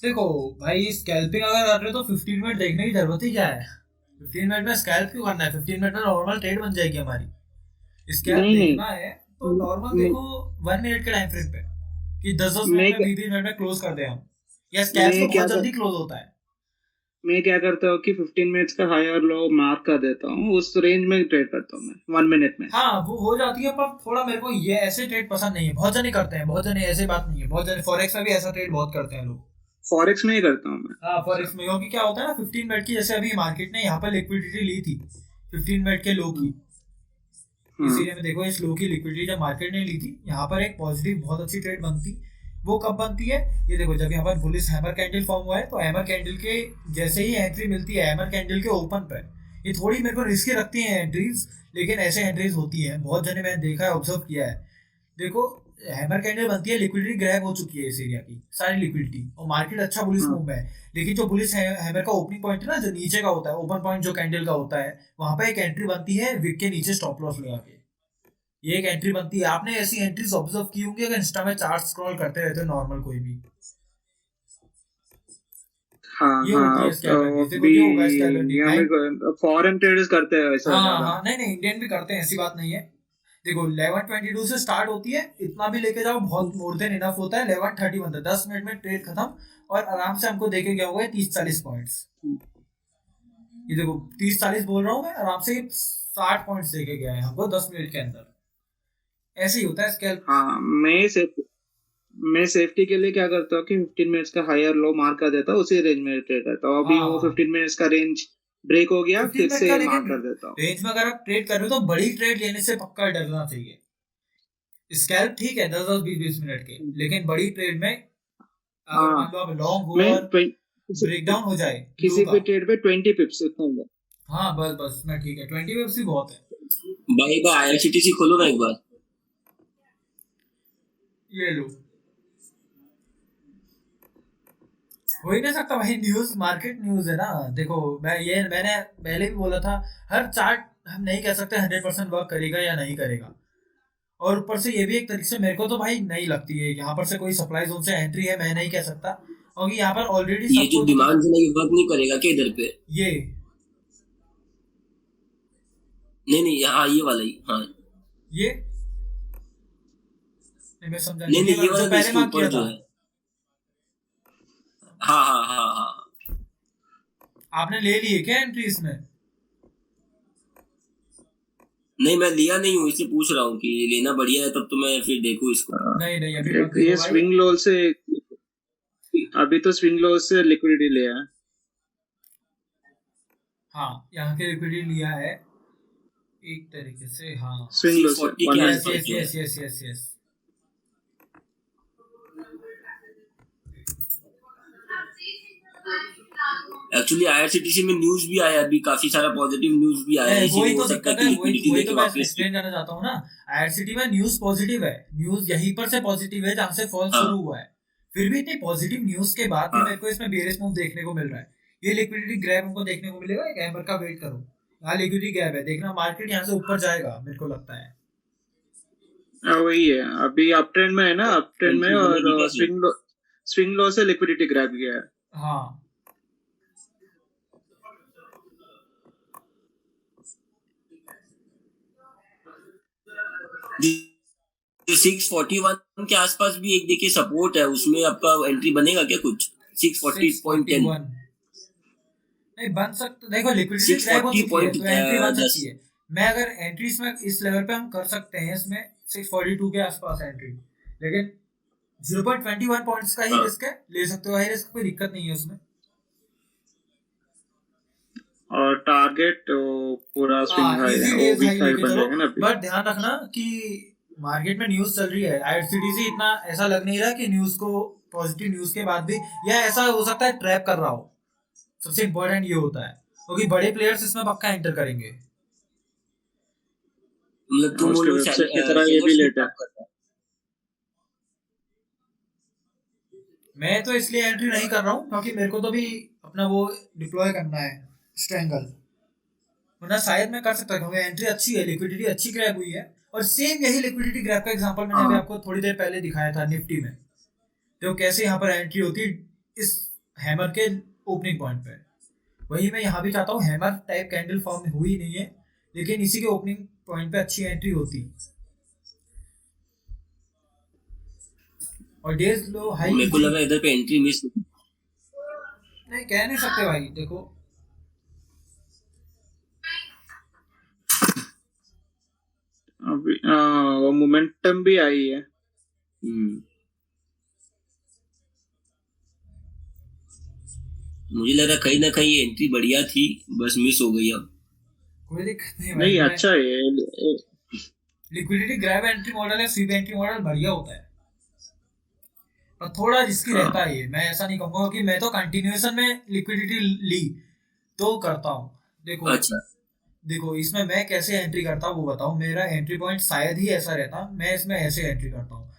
देखो भाई स्कैल्पिंग अगर कर रहे हो तो 15 मिनट देखने की जरूरत ही क्या है? 15 मिनट में स्कैल्प क्यों करना है? 15 मिनट में नॉर्मल ट्रेड बन जाएगी हमारी। स्कैल्प देखना है तो नॉर्मल देखो 1 मिनट के टाइम फ्रेम पे कि 10-10 मिनट में 20 मिनट में क्लोज कर दे हम, या स्कैल्प तो बहुत जल्दी क्लोज होता है। मैं क्या करता हूँ कि 15 मिनट्स का हाई और लो मार्क कर देता हूँ, उस रेंज में ट्रेड करता हूँ मैं 1 मिनट में। हाँ वो हो जाती है, पर थोड़ा मेरे को ये ऐसे ट्रेड पसंद नहीं है। बहुत जने करते हैं, बहुत जने, ऐसे बात नहीं है, बहुत जने फॉरेक्स में भी ऐसा ट्रेड बहुत करते हैं लोग। फॉरेक्स में ही करता हूँ मैं। हाँ फॉरेक्स में, क्योंकि क्या होता है ना 15 मिनट की, जैसे अभी मार्केट ने यहाँ पर लिक्विडिटी ली थी 15 मिनट के लो की, इस एरिया में देखो इस लो की लिक्विडिटी जब मार्केट ने ली थी, यहाँ पर एक पॉजिटिव बहुत अच्छी ट्रेड बनती। वो कब बनती है? ये देखो जब यहाँ पर बुलिश हैमर कैंडल फॉर्म हुआ है, तो हैमर कैंडल के जैसे ही एंट्री मिलती है हैमर कैंडल के ओपन पर, ये थोड़ी मेरे को रिस्की लगती है एंट्रीज, लेकिन ऐसे एंट्रीज होती है, बहुत जने मैंने देखा है, ऑब्जर्व किया है। देखो हैमर कैंडल बनती है, लिक्विडिटी ग्रैब हो चुकी है इस एरिया की सारी लिक्विडिटी, और मार्केट अच्छा बुलिश मूव में है। लेकिन जो बुलिश हैमर का ओपनिंग पॉइंट है ना, जो नीचे का होता है, ओपन पॉइंट जो कैंडल का होता है, वहां पे एक एंट्री बनती है विक के नीचे स्टॉप लॉस लगा के, ये एक एंट्री बनती है। आपने ऐसी एंट्रीज ऑब्जर्व की होंगी अगर इंस्टा में चार्ट स्क्रॉल करते रहते हो नॉर्मल कोई भी। फॉरेन ट्रेडर्स करते हैं वैसा। हाँ नहीं इंडियन भी करते हैं, ऐसी बात नहीं है। देखो 11:22 से स्टार्ट होती है, इतना भी लेके जाओ बहुत मोर देन इनफ होता है। 11:30 बनता है, 10 मिनट में ट्रेड खत्म, और आराम से हमको देके गया होगा 30-40 पॉइंट्स। ये देखो 30-40 बोल रहा हूँ मैं, आराम से 60 पॉइंट्स देके गया है हमको 10 मिनट के अंदर। ऐसे ही होता है स्कैल्प। हाँ मैं सेफ्टी के लिए क्या करता हूँ कि 15 मिनट्स का हाई और लो मार्क कर देता हूँ, उसी रेंज में ट्रेड करता हूँ। अभी वो 15 मिनट्स का रेंज ब्रेक हो गया 15 फिर मिनट से का, मार लेकिन कर देता हूँ। रेंज में अगर आप ट्रेड कर रहे हो तो बड़ी ट्रेड लेने से पक्का डरना चाहिए। स्कैल्प ठीक है 10-10 20-20 मिनट के, लेकिन बड़ी ट्रेड में अगर मान लो आप लॉन्ग हो मैं और ब्रेकडाउन हो जाए किसी लो भी का, ट्रेड पे 20 पिप्स उतना ही है। हाँ बस बस मैं ठीक है, 20 वेब्स ही बहुत है। भाई IRCTC खोलो ना एक बार। ये लो, हो ही नहीं सकता भाई, न्यूज मार्केट न्यूज है ना। देखो मैंने पहले भी बोला था, हर चार्ट हम नहीं कह सकते 100% वर्क करेगा या नहीं करेगा। और ऊपर से ये भी एक तरीके से मेरे को तो भाई नहीं लगती है यहाँ पर से कोई सप्लाई जोन से एंट्री है, मैं नहीं कह सकता, क्योंकि यहाँ पर ऑलरेडी ये जो सबको डिमांड है ना ये वर्क नहीं करेगा क्या इधर पे? ये नहीं हाँ ये वाला ही, हाँ ये नहीं, मैं समझा नहीं ये ये वाला जो पहले इसके मार्क ऊपर किया जो था। है, हाँ। आपने ले ली है क्या एंट्री इसमें? नहीं मैं लिया नहीं हूँ, इसलिए पूछ रहा हूँ कि लेना बढ़िया है तब तो मैं फिर देखूँ इसको। नहीं अभी मत ये देखो भाई। स्विंग लो से अभी तो स्विंग लो से लिक्विडिटी लिया है। हाँ यहाँ के लिक्विडिटी लिया है एक तरीके से, हाँ स्विंग लो से 640 के आसपास यस जो है। Yes yes yes yes. Actually IRCTC में न्यूज भी आया अभी, काफी सारा पॉजिटिव न्यूज भी आया है, वही इसीलिए तो हो सकता है दिक्कत कि है, लिक्विडिटी वही लेके तो मैं वापस। एक्सप्लेन करना चाहता हूँ ना। आईआरसीटी में न्यूज पॉजिटिव है, न्यूज यहीं पर से पॉजिटिव है जहां से फॉल हाँ। शुरू हुआ है। फिर भी इतनी पॉजिटिव न्यूज के बाद भी हाँ। मेरे को इसमें बेरिश मूव देखने को मिल रहा है। ये लिक्विडिटी ग्रैब हमको देखने को मिलेगा, एक हैमर का वेट करो, यहाँ लिक्विडिटी ग्रैब है, देखना मार्केट यहाँ से ऊपर जाएगा मेरे को लगता है। वही है, अभी अप ट्रेंड में है ना, अप ट्रेंड में, और स्विंग लो से लिक्विडिटी ग्रैब किया है। हाँ जो 641 के आसपास भी एक देखिए सपोर्ट है, उसमें आपका एंट्री बनेगा क्या कुछ? 640.10 नहीं बन सकता, देखो लिक्विडिटी ग्रैब हो चुकी है तो एंट्री बन सकती है। मैं अगर एंट्री इसमें इस लेवल पे हम कर सकते हैं, इसमें 642 के आसपास एंट्री, लेकिन 0.21 पॉइंट्स का ही रिस्क है, ले सकते हो हाई रिस्क, कोई दिक्कत नहीं है उसमें। और टारगेट पूरा स्विंग हाई है, वो भी हाई बन जाएगा ना अभी। बट ध्यान रखना कि मार्केट में न्यूज चल रही है, आईआरसीटीसी इतना ऐसा लग नहीं रहा कि न्यूज को, पॉजिटिव न्यूज के बाद भी, या ऐसा हो सकता है ट्रैप कर रहा हो। सबसे इंपॉर्टेंट ये होता है, क्योंकि बड़े प्लेयर्स इसमें पक्का एंटर करेंगे। मतलब तुम उसके बोलो वेबसाइट की तरह ये भी लेट है। मैं तो इसलिए एंट्री नहीं कर रहा हूँ क्योंकि मेरे को तो भी अपना वो डिप्लॉय करना है स्ट्रेंगल, वरना शायद मैं कर सकता हूँ क्योंकि एंट्री अच्छी है, लिक्विडिटी अच्छी ग्रैब हुई है। और सेम यही लिक्विडिटी ग्रैब का एग्जांपल मैंने अभी आपको थोड़ी देर पहले दिखाया था निफ्टी में, तो कैसे यहाँ पर एंट्री होती है इस हैमर के ओपनिंग पॉइंट पे। वही मैं यहाँ भी चाहता हूँ, हैमर टाइप कैंडल फॉर्म हुई नहीं है, लेकिन इसी के ओपनिंग पॉइंट पे अच्छी एंट्री होती। और डेज लो हाई, मेरे को लगा इधर पे एंट्री मिस नहीं कह नहीं सकते भाई। देखो अभी वो मोमेंटम भी आई है। मुझे लगा कहीं ना कहीं एंट्री बढ़िया थी, बस मिस हो गई। अब कोई दिक्कत नहीं नहीं भाई, अच्छा है, लिक्विडिटी ग्रैब एंट्री मॉडल है, स्वीप एंट्री मॉडल बढ़िया होता है, पर थोड़ा रिस्की रहता है ये। मैं ऐसा नहीं कहूंगा कि मैं तो कंटिन्यूएशन में लिक्विडिटी ली तो करता हूँ। देखो अच्छा देखो इसमें मैं कैसे एंट्री करता हूँ वो बताऊँ। मेरा एंट्री पॉइंट शायद ही ऐसा रहता, मैं इसमें ऐसे एंट्री करता हूँ।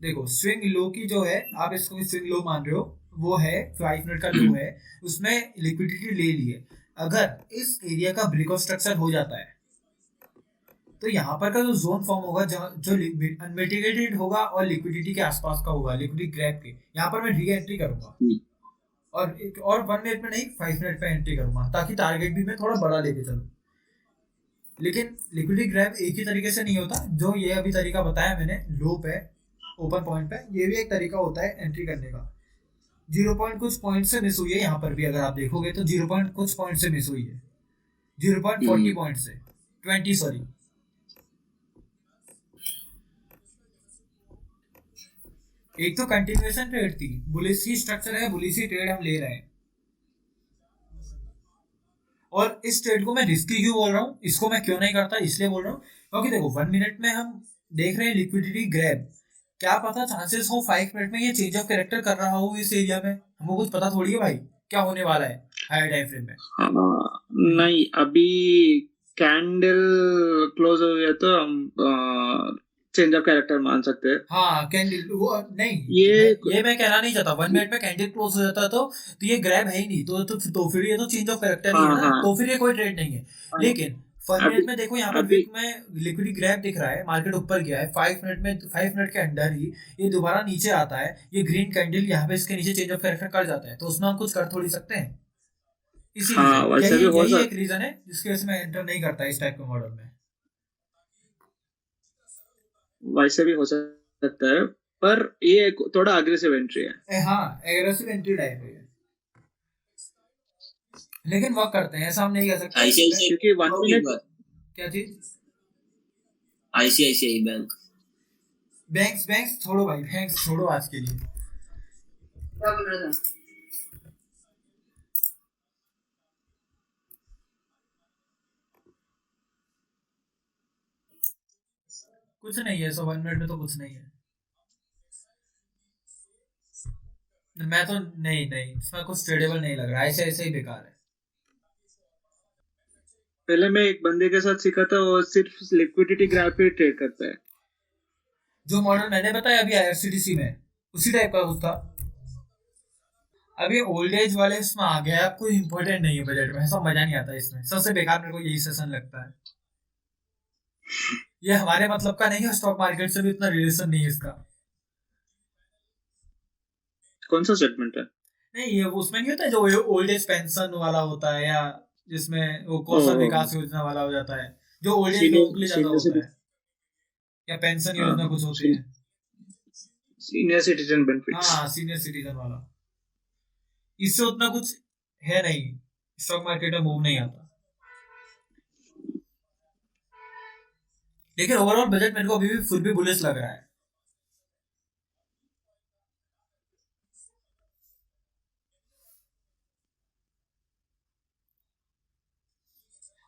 देखो स्विंग लो की जो है, आप इसको स्विंग लो मान रहे हो, वो है 5 मिनट का लो है, उसमें लिक्विडिटी ले लिए। अगर इस एरिया का ब्रेक ऑफ स्ट्रक्चर हो जाता है तो यहाँ पर का जो जोन फॉर्म होगा जो अनमिटिगेटेड होगा और लिक्विडिटी के आसपास का होगा, लिक्विडिटी ग्रैब के, यहाँ पर मैं री एंट्री करूंगा और 1 मिनट में नहीं 5 मिनट पे एंट्री करूंगा, ताकि टारगेट भी मैं थोड़ा बड़ा लेके चलूं। लेकिन लिक्विडिटी ग्रैब एक ही तरीके से नहीं होता, जो ये अभी तरीका बताया मैंने लो पे ओपन पॉइंट पे, ये भी एक तरीका होता है एंट्री करने का। 0 पॉइंट कुछ पॉइंट से मिस हुई है यहाँ पर भी, अगर आप देखोगे तो 0 पॉइंट कुछ पॉइंट से मिस हुई है, 0.40 पॉइंट से 20 सॉरी। एक तो कंटिन्यूएशन ट्रेड थी, बुलिश ही स्ट्रक्चर है, बुलिश ही ट्रेड हम ले रहे हैं। और इस ट्रेड को मैं रिस्की क्यों बोल रहा हूँ, इसको मैं क्यों नहीं करता, इसलिए बोल रहा हूँ क्योंकि देखो 1 मिनट में हम देख रहे हैं लिक्विडिटी ग्रैब, क्या पता चांसेस हो 5 मिनट में ये चेंज ऑफ कैरेक्टर कर रहा हो इस एरिया में, हमको कुछ पता थोड़ी है भाई क्या होने वाला है हायर टाइम फ्रेम में। हाँ, नहीं अभी कैंडल क्लोज हो गया तो हम चेंज ऑफ कैरेक्टर मान सकते हैं। हाँ कैंडल वो नहीं, ये मैं कहना नहीं चाहता 1 मिनट में कैंडल क्लोज हो जाता तो ये ग्रैब है ही नहीं, तो फिर ये तो चेंज ऑफ कैरेक्टर ही है हाँ ना, हाँ तो फिर ये कोई ट्रेड नहीं है। हाँ, लेकिन 1 मिनट अभी में देखो यहाँ पर अभी विक में लिक्विड ग्रैब दिख रहा है, मार्केट ऊपर गया है, 5 मिनट के अंदर ही ये दोबारा नीचे आता है, ये ग्रीन कैंडल यहाँ पे इसके नीचे चेंज ऑफ कैरेक्टर कर जाता है, तो उसमें हम कुछ कर थोड़ी सकते हैं। इसीलिए हाँ वैसे भी हो यही एक रीजन है जिसकी वजह से मैं एंटर नहीं करता इस टाइप के मॉडल में। वैसे भी हो सकता है, पर ये थोड़ा अग्रेसिव एंट्री है। हाँ एग्रेसिव एंट्री टाइप है, लेकिन वर्क करते हैं, ऐसा हम नहीं कह सकते आईसीआईसीआई क्योंकि 1 मिनट क्या चीज। आईसीआईसीआई बैंक बैंक्स छोड़ो भाई, बैंक्स छोड़ो आज के लिए। क्या बोल रहा था? कुछ नहीं है, 1 मिनट में तो कुछ नहीं है। मैं तो नहीं इसमें कुछ ट्रेडेबल नहीं लग रहा, ऐसे ही बेकार है। पहले मैं एक बंदे के साथ सीखा था, वो सिर्फ लिक्विडिटी ग्राफ पे ट्रेड करता है। जो मॉडल मैंने बताया अभी आईआरसीटीसी में उसी टाइप का कुछ था। अभी ओल्ड एज वाले इसमें आ गया, अब कोई इंपॉर्टेंट नहीं है बजट में, ऐसा मजा नहीं आता इसमें। सबसे बेकार मेरे को यही सेशन लगता है, ये हमारे मतलब का नहीं है, स्टॉक मार्केट से भी इतना रिलेशन नहीं है इसका। कौन सा सेगमेंट है? नहीं ये उसमें नहीं होता है जो ओल्ड एज पेंशन वाला होता है, या जिसमें वो कौशल विकास योजना वाला हो जाता है, जो ओल्ड एज लोगों के लिए ज्यादा होता है, या पेंशन योजना कुछ होती है, सीनियर सिटीजन बेनिफिट्स। हाँ सीनियर सिटीजन वाला। इससे उतना कुछ है नहीं, स्टॉक मार्केट में मूव नहीं आता। लेकिन ओवरऑल बजट मेरे को अभी भी फुल भी बुलिश लग रहा है।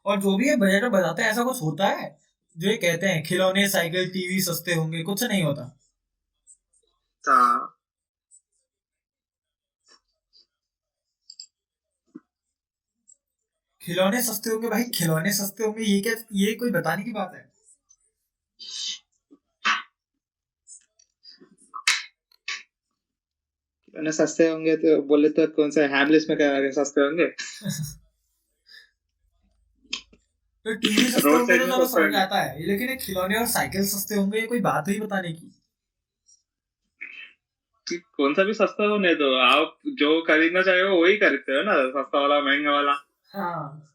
और जो भी है बजट में बताते हैं, ऐसा कुछ होता है जो ये कहते हैं खिलौने साइकिल टीवी सस्ते होंगे, कुछ नहीं होता। हाँ खिलौने सस्ते होंगे भाई, खिलौने सस्ते होंगे, ये क्या, ये कोई बताने की बात है? ना सस्ते होंगे तो बोले तो कौन सा हैमलेस में क्या सस्ते होंगे? तो टीवी सस्ते रोड होंगे साइड तो में चलो सस्ते समझ आता है, लेकिन ये खिलौने और साइकिल सस्ते होंगे, ये कोई बात हुई बताने की? कौन सा भी सस्ता होने दो, आप जो खरीदना चाहे हो वही खरीदते हो ना, सस्ता वाला महंगा वाला, हाँ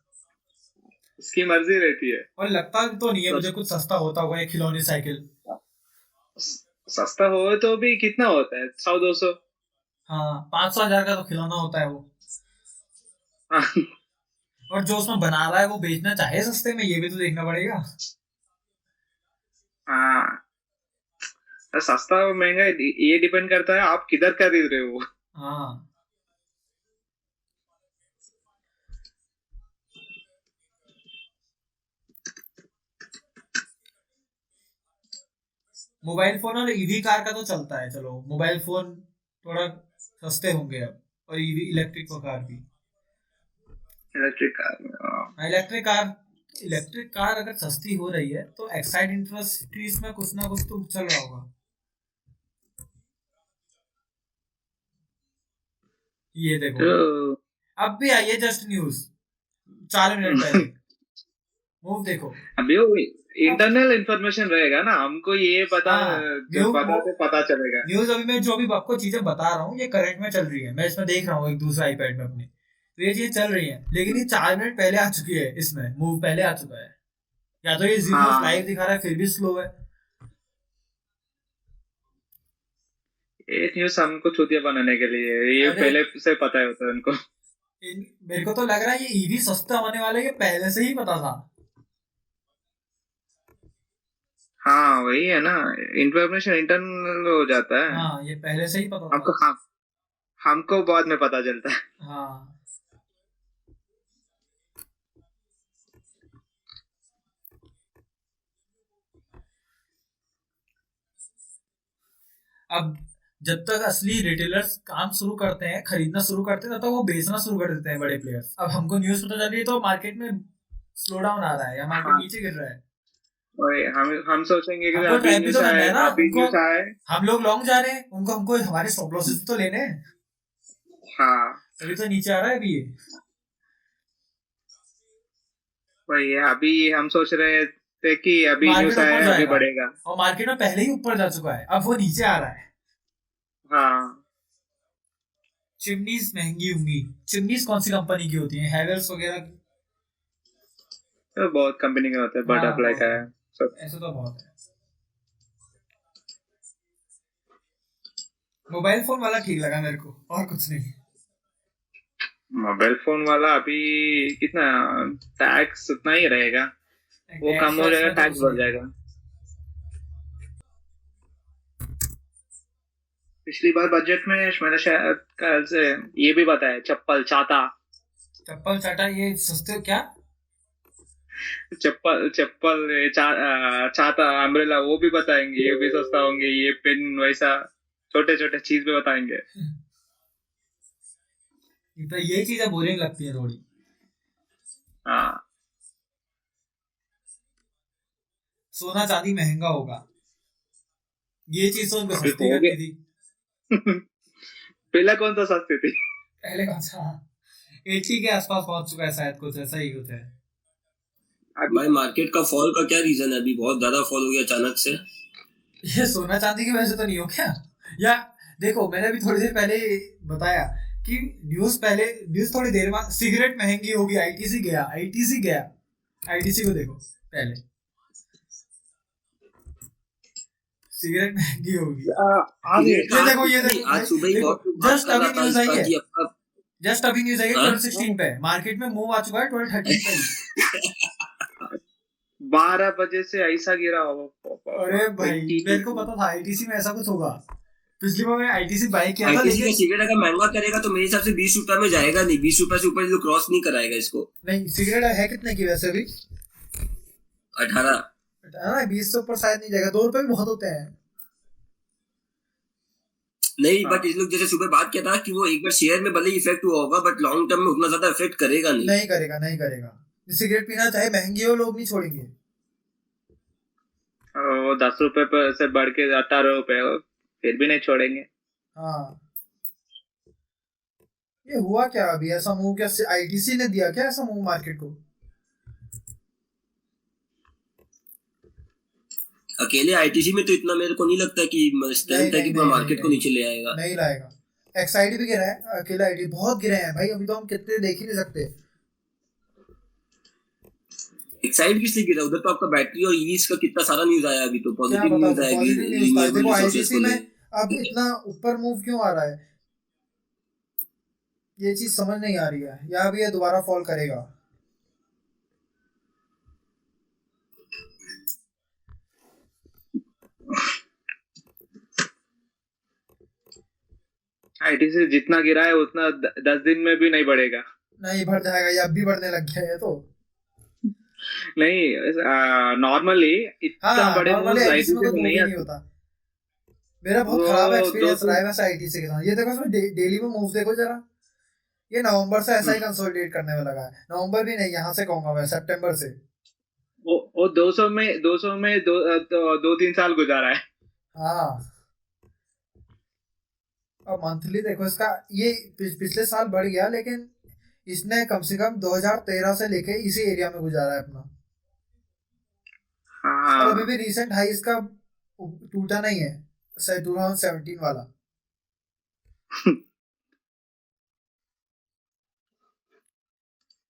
उसकी मर्जी रहती है। और लगता तो नहीं है मुझे कुछ सस्ता होता होगा ये खिलौने साइकिल। सस्ता हो तो भी कितना होता है, 100-200? हाँ 500,000 का तो खिलौना होता है वो, और जो उसमें बना रहा है वो बेचना चाहे सस्ते में, ये भी तो देखना पड़ेगा। हाँ तो सस्ता और महंगा ये डिपेंड करता है आप किधर खरीद रहे हो। हाँ मोबाइल फोन और ईवी कार का तो चलता है, चलो मोबाइल फोन थोड़ा सस्ते होंगे अब, और ईवी इलेक्ट्रिक कार भी। इलेक्ट्रिक कार अगर सस्ती हो रही है तो एक्साइड इंडस्ट्रीज में कुछ ना कुछ तो चल रहा होगा। ये देखो तो अब भी आई है जस्ट न्यूज 4 मिनट पहले, मूव देखो। अभी वो इंटरनल इंफॉर्मेशन रहेगा ना, हमको ये पता हाँ, जो पता चलेगा। न्यूज अभी मैं जो अभी आपको चीजें बता रहा हूँ ये करंट में चल रही है, मैं इसमें देख रहा हूँ एक दूसरा आईपैड में अपने, तो ये चीज चल रही है, लेकिन ये 4 मिनट पहले आ चुकी है, इसमें मूव पहले आ चुका है, या तो ये जीरो लाइव दिखा रहा है फिर भी स्लो है। एक न्यूज हमको चूतिया बनाने के लिए, ये पहले से पता है होता है उनको। मेरे को तो लग रहा है ये ईवी सस्ता होने वाला है, ये पहले से ही पता था। हाँ वही है ना, इंफॉर्मेशन इंटरनल हो जाता है। हाँ ये पहले से ही पता था हमको, हाँ हमको बाद में पता चलता है। हाँ अब जब तक असली रिटेलर्स काम शुरू करते हैं, खरीदना शुरू करते हैं, तब तक वो बेचना शुरू कर देते हैं बड़े प्लेयर्स। अब हमको न्यूज पता चल रही है तो मार्केट में स्लो डाउन आ रहा है या मार्केट हाँ। नीचे गिर रहा है। वही हम सोचेंगे कि हमको अभी ट्रैप भी न्यूज तो करना आए है ना, अभी उनको न्यूज आए। हम लोग लॉन्ग जा रहे हैं, उनको हमको हमारे स्टॉप लॉसेस तो लेने हैं, हाँ तभी तो नीचे आ रहा है अभी ये। वही है, अभी हम सोच रहे थे कि अभी मार्केट न्यूज ऊपर आए अभी जाएगा बढ़ेगा। और मार्केट में पहले ही ऊपर जा चुका है, अब वो नीचे आ रहा है। हाँ चिमनीज महंगी होंगी। चिमनीज कौन सी कंपनी की होती है? हैवेल्स वगैरह की? तो बहुत कंपनी के होते हैं, हाँ, बटरफ्लाई का है सब। ऐसे तो बहुत है। मोबाइल फोन वाला ठीक लगा मेरे को, और कुछ नहीं। मोबाइल फोन वाला अभी कितना टैक्स उतना ही रहेगा, वो टैक्स कम हो जाएगा, में तो टैक्स कुछ बढ़ नहीं। जाएगा। पिछली बार बजट में मैंने शायद कल से ये भी बताया, चप्पल छाता चप्पल चाटा ये सस्ते क्या? चप्पल चप्पल ये छाता अम्ब्रेला वो भी बताएंगे, ये भी सस्ता होंगे, ये पेन वैसा छोटे छोटे चीज भी बताएंगे। तो ये चीजें बोरिंग लगती है थोड़ी। हाँ सोना चांदी महंगा होगा, ये चीज तो उनको अभी सस्ती हो करनी गया। थी। पहला कौन सा सस्ती थी? पहले कौन सा? 80 के आसपास पहुंच चुका है शायद, कुछ ऐसा ही कुछ है। भाई मार्केट का फॉल का क्या रीजन है? अभी बहुत ज्यादा फॉल हो गया अचानक से। ये सोना चांदी की वजह से तो नहीं हो क्या? या देखो, मैंने अभी थोड़ी देर पहले बताया कि न्यूज थोड़ी देर बाद सिगरेट महंगी होगी, आईटीसी गया। आईटीसी को देखो पहले, सिगरेट महंगी होगी। ये देखो आज सुबह ही बहुत लोग बात जस्ट कर अभी रहा था न्यूज आई इसका है, कि आपका जस्ट अभी न्यूज आई है हाँ? 1216 पे। मार्केट में मूव आ चुका है 1213 पे। 12 बजे से ऐसा गिरा होगा। अरे भाई, मेरे को पता था आईटीसी में ऐसा कुछ होगा। पिछली बार मैं आईटीसी बाय किया था, आईटीसी का लेकिन सिगरेट अगर महंगा करेगा तो मेरे हिसाब से 20 रुपए में जाएगा नहीं, 20 रुपए से ऊपर जो क्रॉस नहीं कराएगा इसको। नहीं, सिगरेट है कितने की वैसे अभी? 18 20 से ऊपर शायद नहीं जाएगा, 2 रुपए भी बहुत होते हैं। नहीं, हाँ। बट इस लोग जैसे सुबह बात किया था कि वो एक बार शेयर में भले इफेक्ट हुआ होगा, बट लॉन्ग टर्म में उतना ज्यादा इफेक्ट करेगा नहीं। नहीं करेगा। सिगरेट पीना चाहे महंगी हो, लोग नहीं छोड़ेंगे। वो 10 रुपए से बढ़ के 18 रुपए हो, फिर भी नहीं छोड़ेंगे। हाँ, ये हुआ क्या अभी? ऐसा मूव क्या आईटीसी ने दिया क्या, ऐसा मूव मार्केट को? अकेले आईटीसी में तो इतना मेरे को नहीं लगता कि स्ट्रेंथ है कि पूरा मार्केट को नीचे ले आएगा। नहीं लाएगा। एक्साइड भी गिरा है, अकेला आईटी बहुत गिरे हैं भाई, अभी तो हम कितने देख ही नहीं सकते। एक्साइड किस लिए गिरा? उधर तो आपका बैटरी और ईवीज का कितना सारा न्यूज आया, अभी तो क्या पॉजिटिव न्यूज पता, आएगी पॉजिटिव न्यूज था। रिन्यूएबल देखो रिसोर्सेज आईटीसी को में ले। अब इतना ऊपर मूव क्यों आ रहा है, ये चीज समझ नहीं आ रही है। या अभी ये दोबारा फॉल करेगा? आईटीसी जितना गिरा है उतना 10 दिन में भी नहीं बढ़ेगा। नहीं, बढ़ जाएगा, ये अब भी बढ़ने लग गया है तो। नहीं, नॉर्मली इतना हाँ, बड़े नॉर्मली मूव्स आईटीसी में आईटीसी तो में मूव ही नहीं नहीं आते। होता। मेरा बहुत वो खराब एक्सपीरियंस 200 रहा है वैसे आईटीसी के साथ। ये देखो इसमें डेली में मूव देखो जरा। ये नवंबर से ऐसा ही कंसोलिडेट करने में लगा है। नवंबर भी नहीं, यहाँ से कहूंगा मैं, सितंबर से। वो 200 में 2-3 साल गुजारा है। हाँ, अब मंथली देखो इसका, ये पिछले साल बढ़ गया, लेकिन इसने कम से कम 2013 से लेके इसी एरिया में गुजारा है अपना। और अभी हाँ भी रिसेंट हाई इसका टूटा नहीं है, 2017 वाला।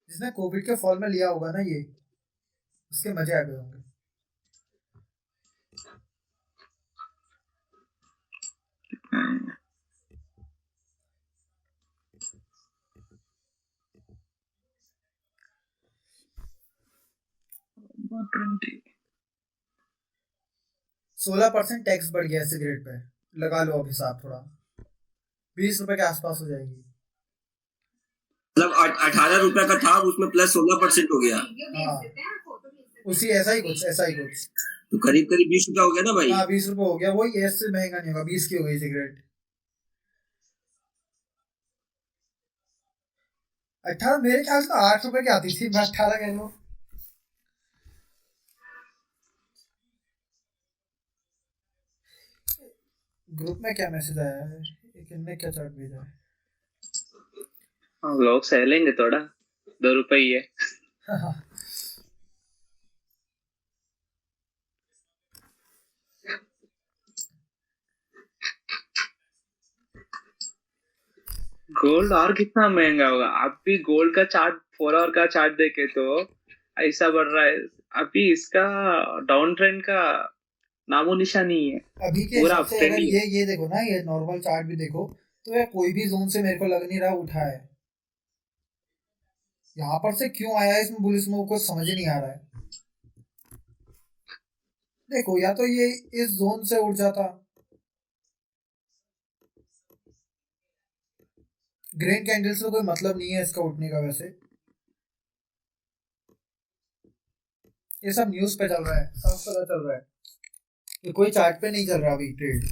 जिसने कोविड के फॉल में लिया होगा ना, ये उसके मजे आ गए होंगे। ट्वेंटी 16% टैक्स बढ़ गया है सिगरेट पे। लगा लो अब हिसाब, थोड़ा 20 रुपए के आसपास हो जाएगी। मतलब 18 रुपए का था, उसमें प्लस 16% हो गया। वीडियो भेज देते हैं, फोटो भेज देते हैं। उसी ऐसा ही कुछ। तो करीब करीब 20 रुपया हो गया ना भाई। हाँ 20 रुपये हो गया, वही ऐसे महंगा नहीं होगा, 20 की हो गई सिगरेट। 18 मेरे ख्याल से 8 रुपए की आती थी, मैं 18 कह लो। ग्रुप में क्या मैसेज आया है, एक इनने क्या चार्ट भेजा है? हम लोग सह लेंगे थोड़ा, 2 रुपए ही है। गोल्ड और कितना महंगा होगा? आप भी गोल्ड का चार्ट 4 आवर का चार्ट देखे तो ऐसा बढ़ रहा है, अभी इसका डाउन ट्रेंड का नामो निशान नहीं है। अभी के पूरा हिसाब से अगर uptrending। ये देखो ना, ये नॉर्मल चार्ट भी देखो तो यार कोई भी जोन से मेरे को लग नहीं रहा उठा है। यहाँ पर से क्यों आया है इसमें बुलिश मूव, को समझ ही नहीं आ रहा है। देखो या तो ये इस जोन से उठ जाता, ग्रीन कैंडल से कोई मतलब नहीं है इसका उठने का वैसे। ये सब न्यूज पे चल रहा है, सब पता चल रहा है, ये कोई चार्ट पे नहीं चल रहा अभी ट्रेड।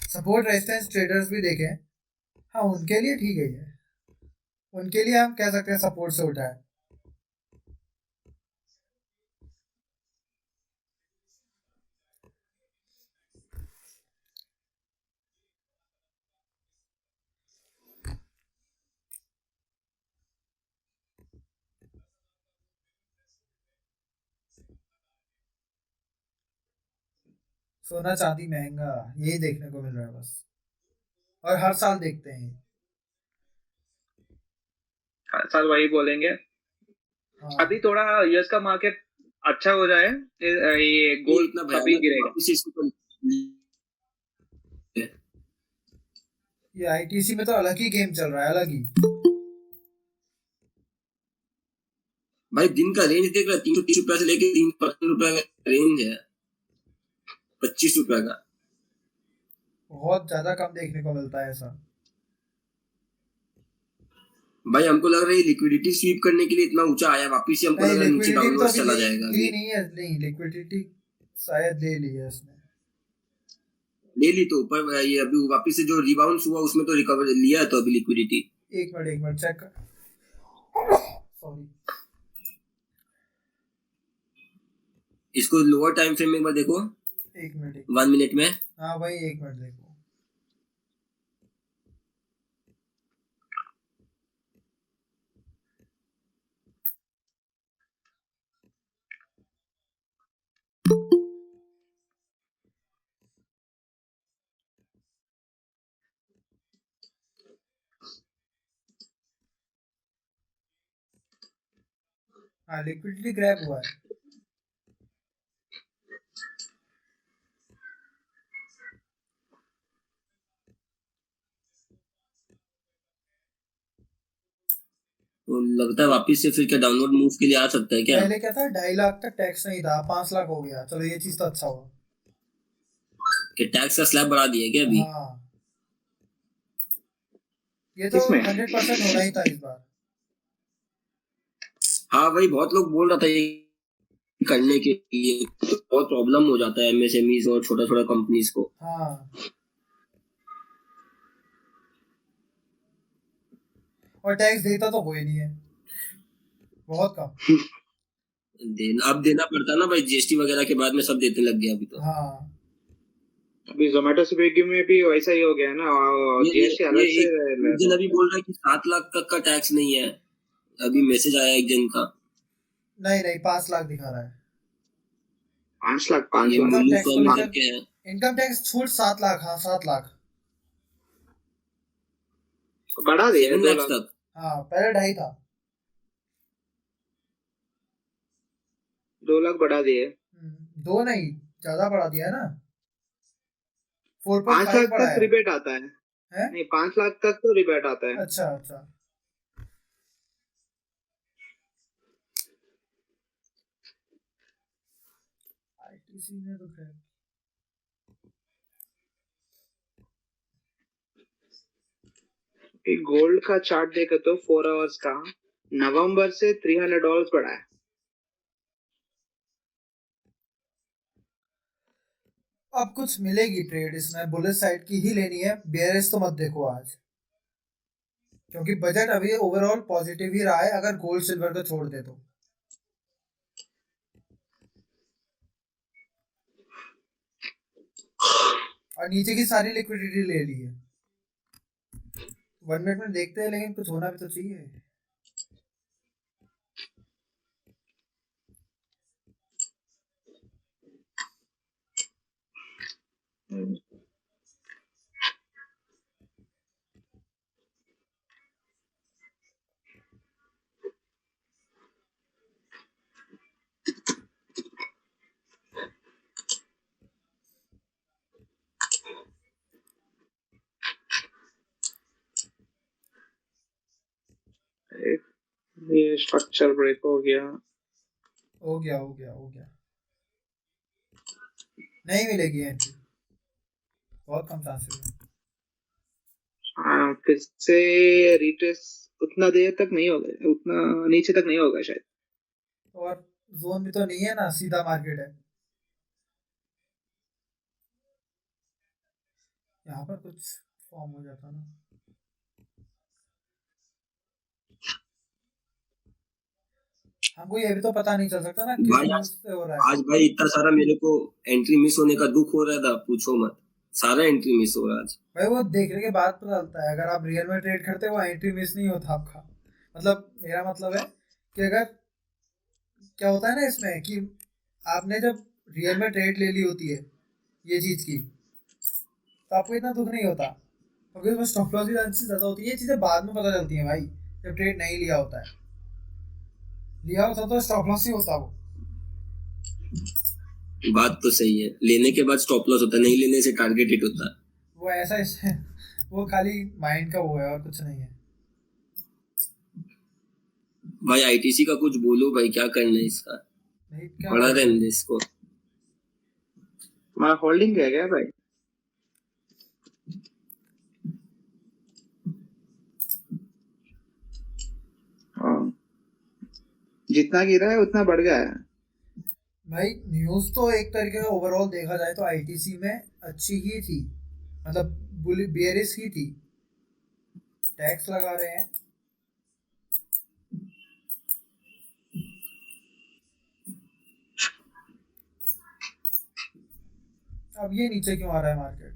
सपोर्ट रेजिस्टेंस ट्रेडर्स भी देखें, हाँ उनके लिए ठीक है ये, उनके लिए हम कह सकते हैं सपोर्ट से उठा है। सोना चांदी महंगा, यही देखने को मिल रहा है बस, और हर साल देखते हैं। हर साल वही बोलेंगे। हाँ अभी थोड़ा यूएस का मार्केट अच्छा हो जाए, ये गोल्ड इतना कभी भयानक गिरेगा। वापस इसको ये आईटीसी में तो अलग ही गेम चल रहा है, अलग ही। भाई दिन का रेंज देख रहा है, 330 रुपया से लेके 355 रुपया का रेंज है, 25 रुपया का। बहुत ज्यादा कम देखने को मिलता है ऐसा। भाई हमको लग रहा है लिक्विडिटी स्वीप करने के लिए इतना ऊंचा आया, वापिस से हमको नहीं लग रहा है नीचे लिक्विडिटी तो डाउनवर्ड अभी चला ली जाएगा। ली नहीं है, नहीं लिक्विडिटी शायद ले ली है इसने। ले ली तो ऊपर ये अभी वापिस से जो रिबाउंड हुआ उसमें तो रिकवर लिया है तो अभी लिक्विडिटी। एक मिनट चेक कर, सॉरी। इसको लोअर टाइम फ्रेम में एक बार देखो, एक मिनट 1 मिनट में। हाँ भाई 1 मिनट देखो। हाँ लिक्विडिटी ग्रैब हुआ है। तो लगता है वापिस से फिर क्या डाउनवर्ड मूव के लिए आ सकता है क्या? पहले क्या था, 2.5 लाख तक टैक्स नहीं था, 5 लाख हो गया, चलो ये चीज तो अच्छा हुआ कि टैक्स का स्लैब बढ़ा दिया क्या अभी? हाँ ये तो 100% होना ही था इस बार। हाँ भाई बहुत लोग बोल रहा था ये करने के लिए, तो बहुत प्रॉब्लम हो जाता है एमएसएमईज और छोटा छोटा कंपनीज को। हाँ और टैक्स देता तो कोई नहीं है, बहुत कम। अब देना पड़ता ना भाई, जीएसटी वगैरह के बाद में सब देने लग गया अभी तो। हाँ अभी जोमेटो स्विगी में भी वैसा ही हो गया है ना, जीएसटी अलग से एक जन अभी बोल रहा है कि 7 लाख तक का टैक्स नहीं है, अभी मैसेज आया एक जन का। नहीं 5 लाख दिखा रहा है। 5 लाख ये मुल्लू फर्म collector- के हैं। इनकम टैक्स छूट 7 लाख, हाँ 7 लाख। बढ़ा दिया 7 2 लाख लाख तक। हाँ पहले 2.5 था। 2 लाख बढ़ा दिए। 2 नहीं, ज्यादा बढ़ा दिया है ना, 5 4.5 लाख बढ़ा तक है। रिबेट आता है, हैं? नहीं 5 लाख तक तो रिबेट आता है। अच्छा आईटीसी ने तो खैर गोल्ड का चार्ट देखो तो 4 आवर्स का नवंबर से $300 बढ़ा है। अब कुछ मिलेगी ट्रेड इसमें, बुलिश साइड की ही लेनी है, बेयरिश तो मत देखो आज, क्योंकि बजट अभी ओवरऑल पॉजिटिव ही रहा है अगर गोल्ड सिल्वर को छोड़ दे तो। और नीचे की सारी लिक्विडिटी ले ली है। 1 मिनट में देखते हैं, लेकिन कुछ होना भी तो चाहिए। ये स्ट्रक्चर ब्रेक हो गया। हो गया हो गया हो गया, नहीं मिलेगी एंट्री, बहुत कम चांसेस है। हाँ, फिर से रिट्रेस उतना देर तक नहीं होगा, उतना नीचे तक नहीं होगा शायद। और जोन भी तो नहीं है ना, सीधा मार्केट है। यहाँ पर कुछ फॉर्म हो जाता ना। हमको ये भी तो पता नहीं चल सकता ना किस भाई न्यूज़ से हो रहा है। आज भाई इतना सारा मेरे को एंट्री मिस होने का दुख हो रहा था, पूछो मत, सारा एंट्री मिस हो रहा है आज। भाई वो देखने के बाद पता चलता है, अगर आप रियल में ट्रेड करते हो वो एंट्री मिस नहीं होता आपका। मतलब मेरा मतलब है कि अगर क्या होता है ना इसमें कि आपने जब रियल में ट्रेड ले ली होती है ये चीज़ की, तो आपको इतना दुख नहीं होता, क्योंकि उसमें स्टॉप लॉस की चांसेस ज़्यादा होती है। ये चीज़ें बाद में पता चलती हैं भाई, जब ट्रेड नहीं लिया होता है। लिया होता तो स्टॉप लॉस ही होता वो। बात तो सही है, लेने के बाद स्टॉप लॉस होता है, नहीं लेने से टारगेट हिट होता है। वो ऐसा वो खाली माइंड का वो है और कुछ नहीं है। भाई आईटीसी का कुछ बोलो भाई, क्या करना है इसका, नहीं क्या पड़ा रहने दे इसको। हमारा होल्डिंग है क्या भाई? हाँ, जितना गिरा है उतना बढ़ गया है। भाई न्यूज़ तो एक तरीके का ओवरऑल देखा जाए तो आईटीसी में अच्छी ही थी, मतलब बेयरिश ही थी। टैक्स लगा रहे हैं, अब ये नीचे क्यों आ रहा है मार्केट?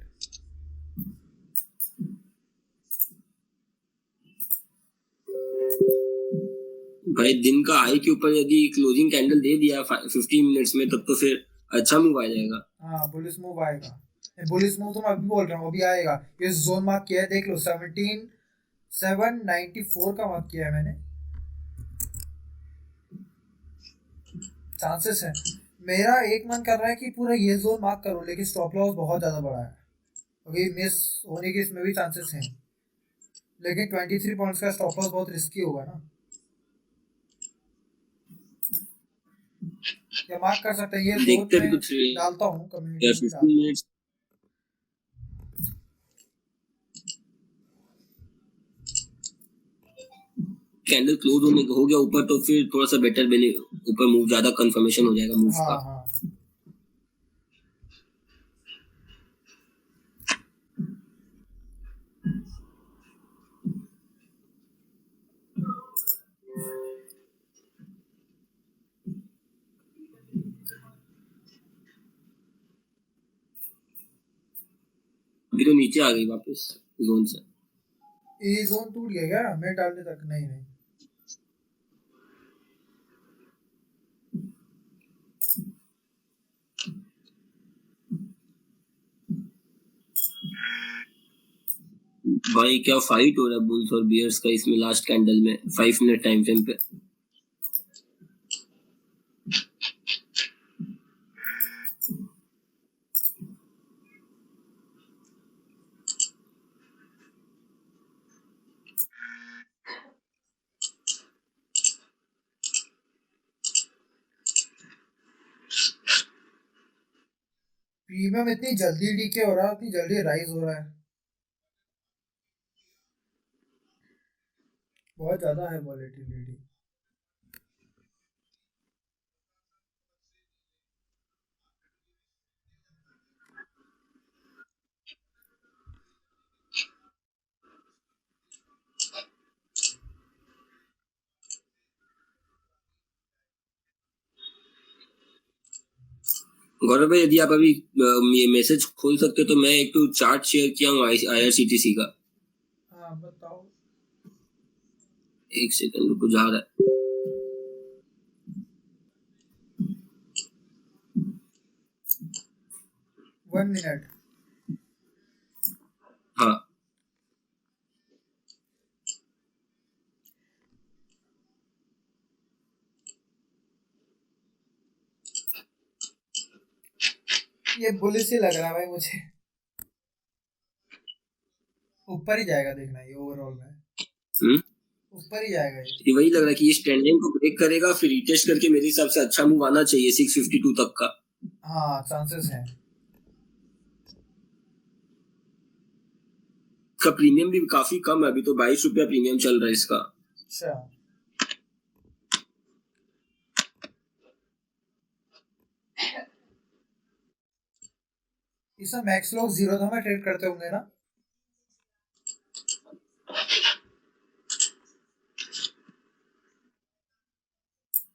भाई दिन का हाई के ऊपर यदि क्लोजिंग कैंडल दे दिया 15 मिनट्स में, तब तो फिर अच्छा मूव आ जाएगा। हाँ बुलिश मूव आएगा, बुलिश मूव तो मैं अभी बोल रहा हूँ, अभी आएगा। ये जोन मार्क किया है, देख लो 17,794 का मार्क किया है मैंने। चांसेस है, मेरा एक मन कर रहा है कि पूरा ये जोन मार्क करो, लेकिन स्टॉप लॉस बहुत ज़्यादा बड़ा है, क्योंकि मिस होने के इसमें भी चांसेस हैं। लेकिन 23 पॉइंट्स का स्टॉप लॉस बहुत रिस्की होगा ना। या मार्क कर सकते हैं, ये देखते मैं कुछ डालता हूँ कम्युनिटी में 15 डालता हूँ। मिनट्स कैंडल क्लोज होने हो गया ऊपर, तो फिर थोड़ा सा बेटर बने, ऊपर मूव ज्यादा कंफर्मेशन हो जाएगा मूव हाँ का। हाँ अभी तो नीचे आ गई वापस जोन से। ये जोन टूट गया क्या मैं डालने तक? नहीं नहीं, भाई क्या फाइट हो रहा है बुल्स और बियर्स का इसमें लास्ट कैंडल में 5 मिनट टाइम फ्रेम पे। प्रीमियम इतनी जल्दी डीके हो रहा है, इतनी जल्दी राइज हो रहा है, बहुत ज़्यादा है वॉलेटिलिटी। गौरव भाई यदि आप अभी ये मैसेज खोल सकते तो मैं एक तो चार्ट शेयर किया हूँ IRCTC का। हाँ बताओ। एक सेकंड रुको, जा रहा है। 1 मिनट। हाँ ये बुलिश ही लग रहा है भाई मुझे। ऊपर ही जाएगा देखना ये ओवरऑल में, ऊपर ही जाएगा ये। ये वही लग रहा है कि ये स्टैंडिंग को ब्रेक करेगा, फिर रिटेस्ट करके मेरे हिसाब से अच्छा मूव आना चाहिए 652 तक का। हाँ चांसेस हैं। इसका प्रीमियम भी काफी कम है, अभी तो 22 रुपया प्रीमियम चल रहा है इसका। अच्छा इसमें मैक्स लोग जीरोधा में ट्रेड करते होंगे ना?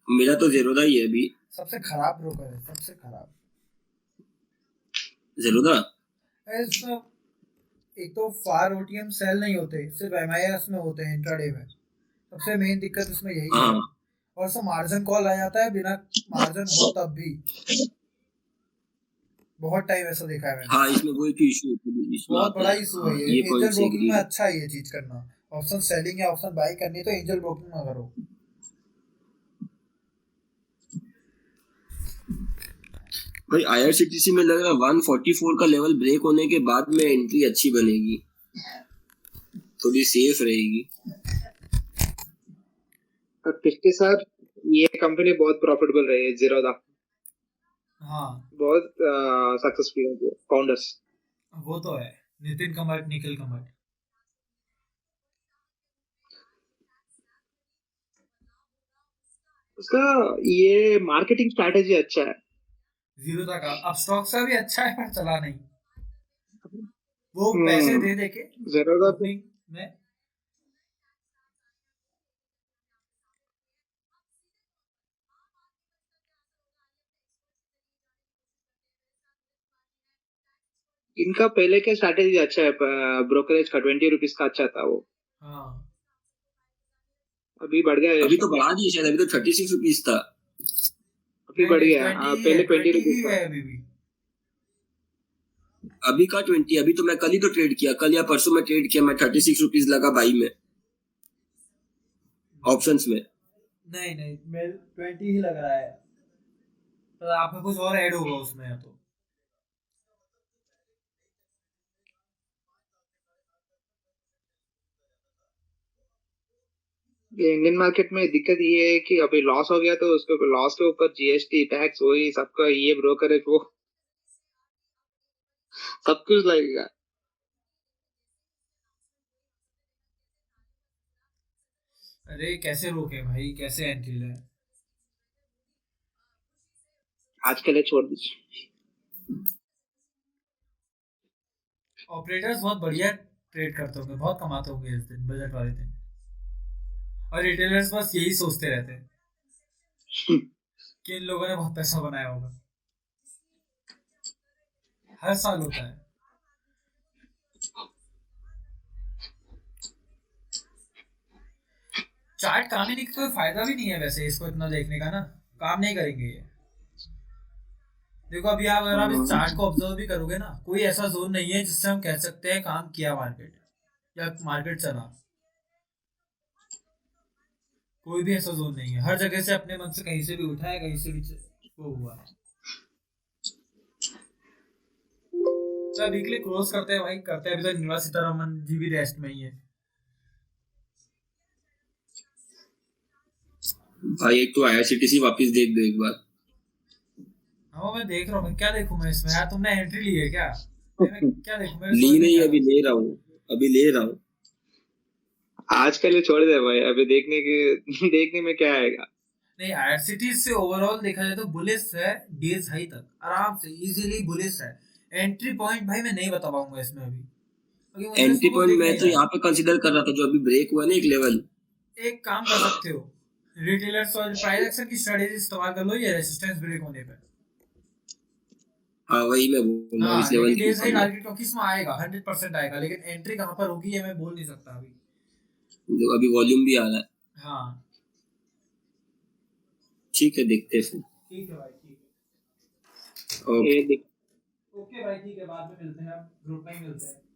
मेरा तो जेरोदा ही है अभी। सबसे खराब ब्रोकर है, सबसे खराब जेरोदा। इसमें एक तो फार ओटीएम सेल नहीं होते, सिर्फ एमआईएस में होते हैं इंट्राडे में। सबसे मेन दिक्कत इसमें यही है। हाँ और सब मार्जिन कॉल आ जाता है, बिना मार्जिन हो तब भी। बहुत टाइम ऐसा देखा है मैंने। हाँ इसमें वही तो इशू बहुत बड़ा इशू है ये। पॉइंट एंजल ब्रोकिंग में अच्छा है ये चीज करना। ऑप्शन सेलिंग या ऑप्शन बाई करनी है तो एंजल ब्रोकिंग में करो। भाई IRCTC में लग रहा है 144 का लेवल ब्रेक होने के बाद में एंट्री अच्छी बनेगी, थोड़ी सेफ रहेगी। पिछले साल ये कंपनी बहुत प्रॉफिटेबल रही है जीरोधा। हाँ बहुत सक्सेसफुल है फाउंडर्स। वो तो है, नितिन कमत, निखिल कमत। उसका ये मार्केटिंग स्ट्रैटेजी अच्छा है। जीरोधा का अब स्टॉक का भी अच्छा है पर चला नहीं। वो पैसे दे दे के जीरोधा ओपनिंग में। इनका पहले का स्ट्रैटेजी अच्छा है, ब्रोकरेज का 20 रुपीज का अच्छा था वो। हाँ अभी बढ़ गया है। अभी तो बढ़ा दिया शायद, अभी तो 36 रुपीज था। अभी बढ़ गया है। पहले 20 रुपीज था। अभी भी अभी का 20। अभी तो मैं कल ही तो ट्रेड किया, कल या परसों में ट्रेड किया, मैं 36 रुपीज लगा बाई में, ऑप्शंस में। नहीं नहीं मैं 20 ही लग रहा है, तो आपका कुछ और ऐड होगा उसमें या तो। ये इंडियन मार्केट में दिक्कत ये है कि अभी लॉस हो गया तो उसको लॉस के ऊपर GST टैक्स वही सबका, ये ब्रोकरेज वो सब कुछ लगेगा। अरे कैसे रोके भाई, कैसे एंट्री ले? आज के लिए छोड़ दीजिए। ऑपरेटर्स बहुत बढ़िया ट्रेड करते होंगे, बहुत कमाते होंगे इस दिन, बजट वाले दिन। और रिटेलर्स बस यही सोचते रहते हैं कि इन लोगों ने बहुत पैसा बनाया होगा। हर साल होता है। चार्ट काम ही नहीं, कोई फायदा भी नहीं है वैसे इसको इतना देखने का ना, काम नहीं करेंगे ये। देखो अभी आप अगर आप इस चार्ट को ऑब्जर्व भी करोगे ना, कोई ऐसा जोन नहीं है जिससे हम कह सकते हैं काम किया मार्केट या मार्केट चला। कोई भी ऐसा जोन नहीं है, हर जगह से अपने मन से कहीं से भी उठा है, कहीं से भी वो हुआ। तो वीकली क्लोज करते हैं भाई, करते हैं। अभी तक निर्मला सीतारमण जी भी रेस्ट में ही है भाई। एक तो IRCTC वापस देख दो एक बार। हाँ मैं देख रहा हूँ, क्या देखूं मैं इसमें यार? तुमने एंट्री ली है क्या? मैं क्या देखूं? ली नहीं, अभी ले रहा हूँ, अभी ले रहा हूँ। आज के लिए छोड़ दे भाई, अभी देखने में क्या आएगा। नहीं IRCTC से ओवरऑल देखा जाए तो बुलिश है, डेज हाई तक आराम से इजीली बुलिश है। एंट्री पॉइंट भाई मैं नहीं बता पाऊंगा इसमें अभी। एंट्री पॉइंट मैं तो यहाँ पे कंसीडर कर रहा था, जो अभी ब्रेक हुआ ना एक लेवल। एक काम कर सकते हो, रिटेलर्स और प्राइस एक्शन की स्ट्रेटेजी इस्तेमाल कर लो ये रेजिस्टेंस ब्रेक होने पे। हाँ वही मैं बोल रहा हूँ, हाँ इस लेवल लेकिन की डे साइड फंड है। टारगेट क्योंकि इसमें आएगा 100% आएगा, लेकिन एंट्री कहाँ पर होगी ये मैं बोल नहीं सकता अभी। जो अभी वॉल्यूम भी आ रहा है। हाँ ठीक है, देखते हैं फिर। ठीक है भाई, ठीक है। ओके। ये देख ओके भाई ठीक है, बाद में मिलते हैं, अब ग्रुप में ही मिलते हैं।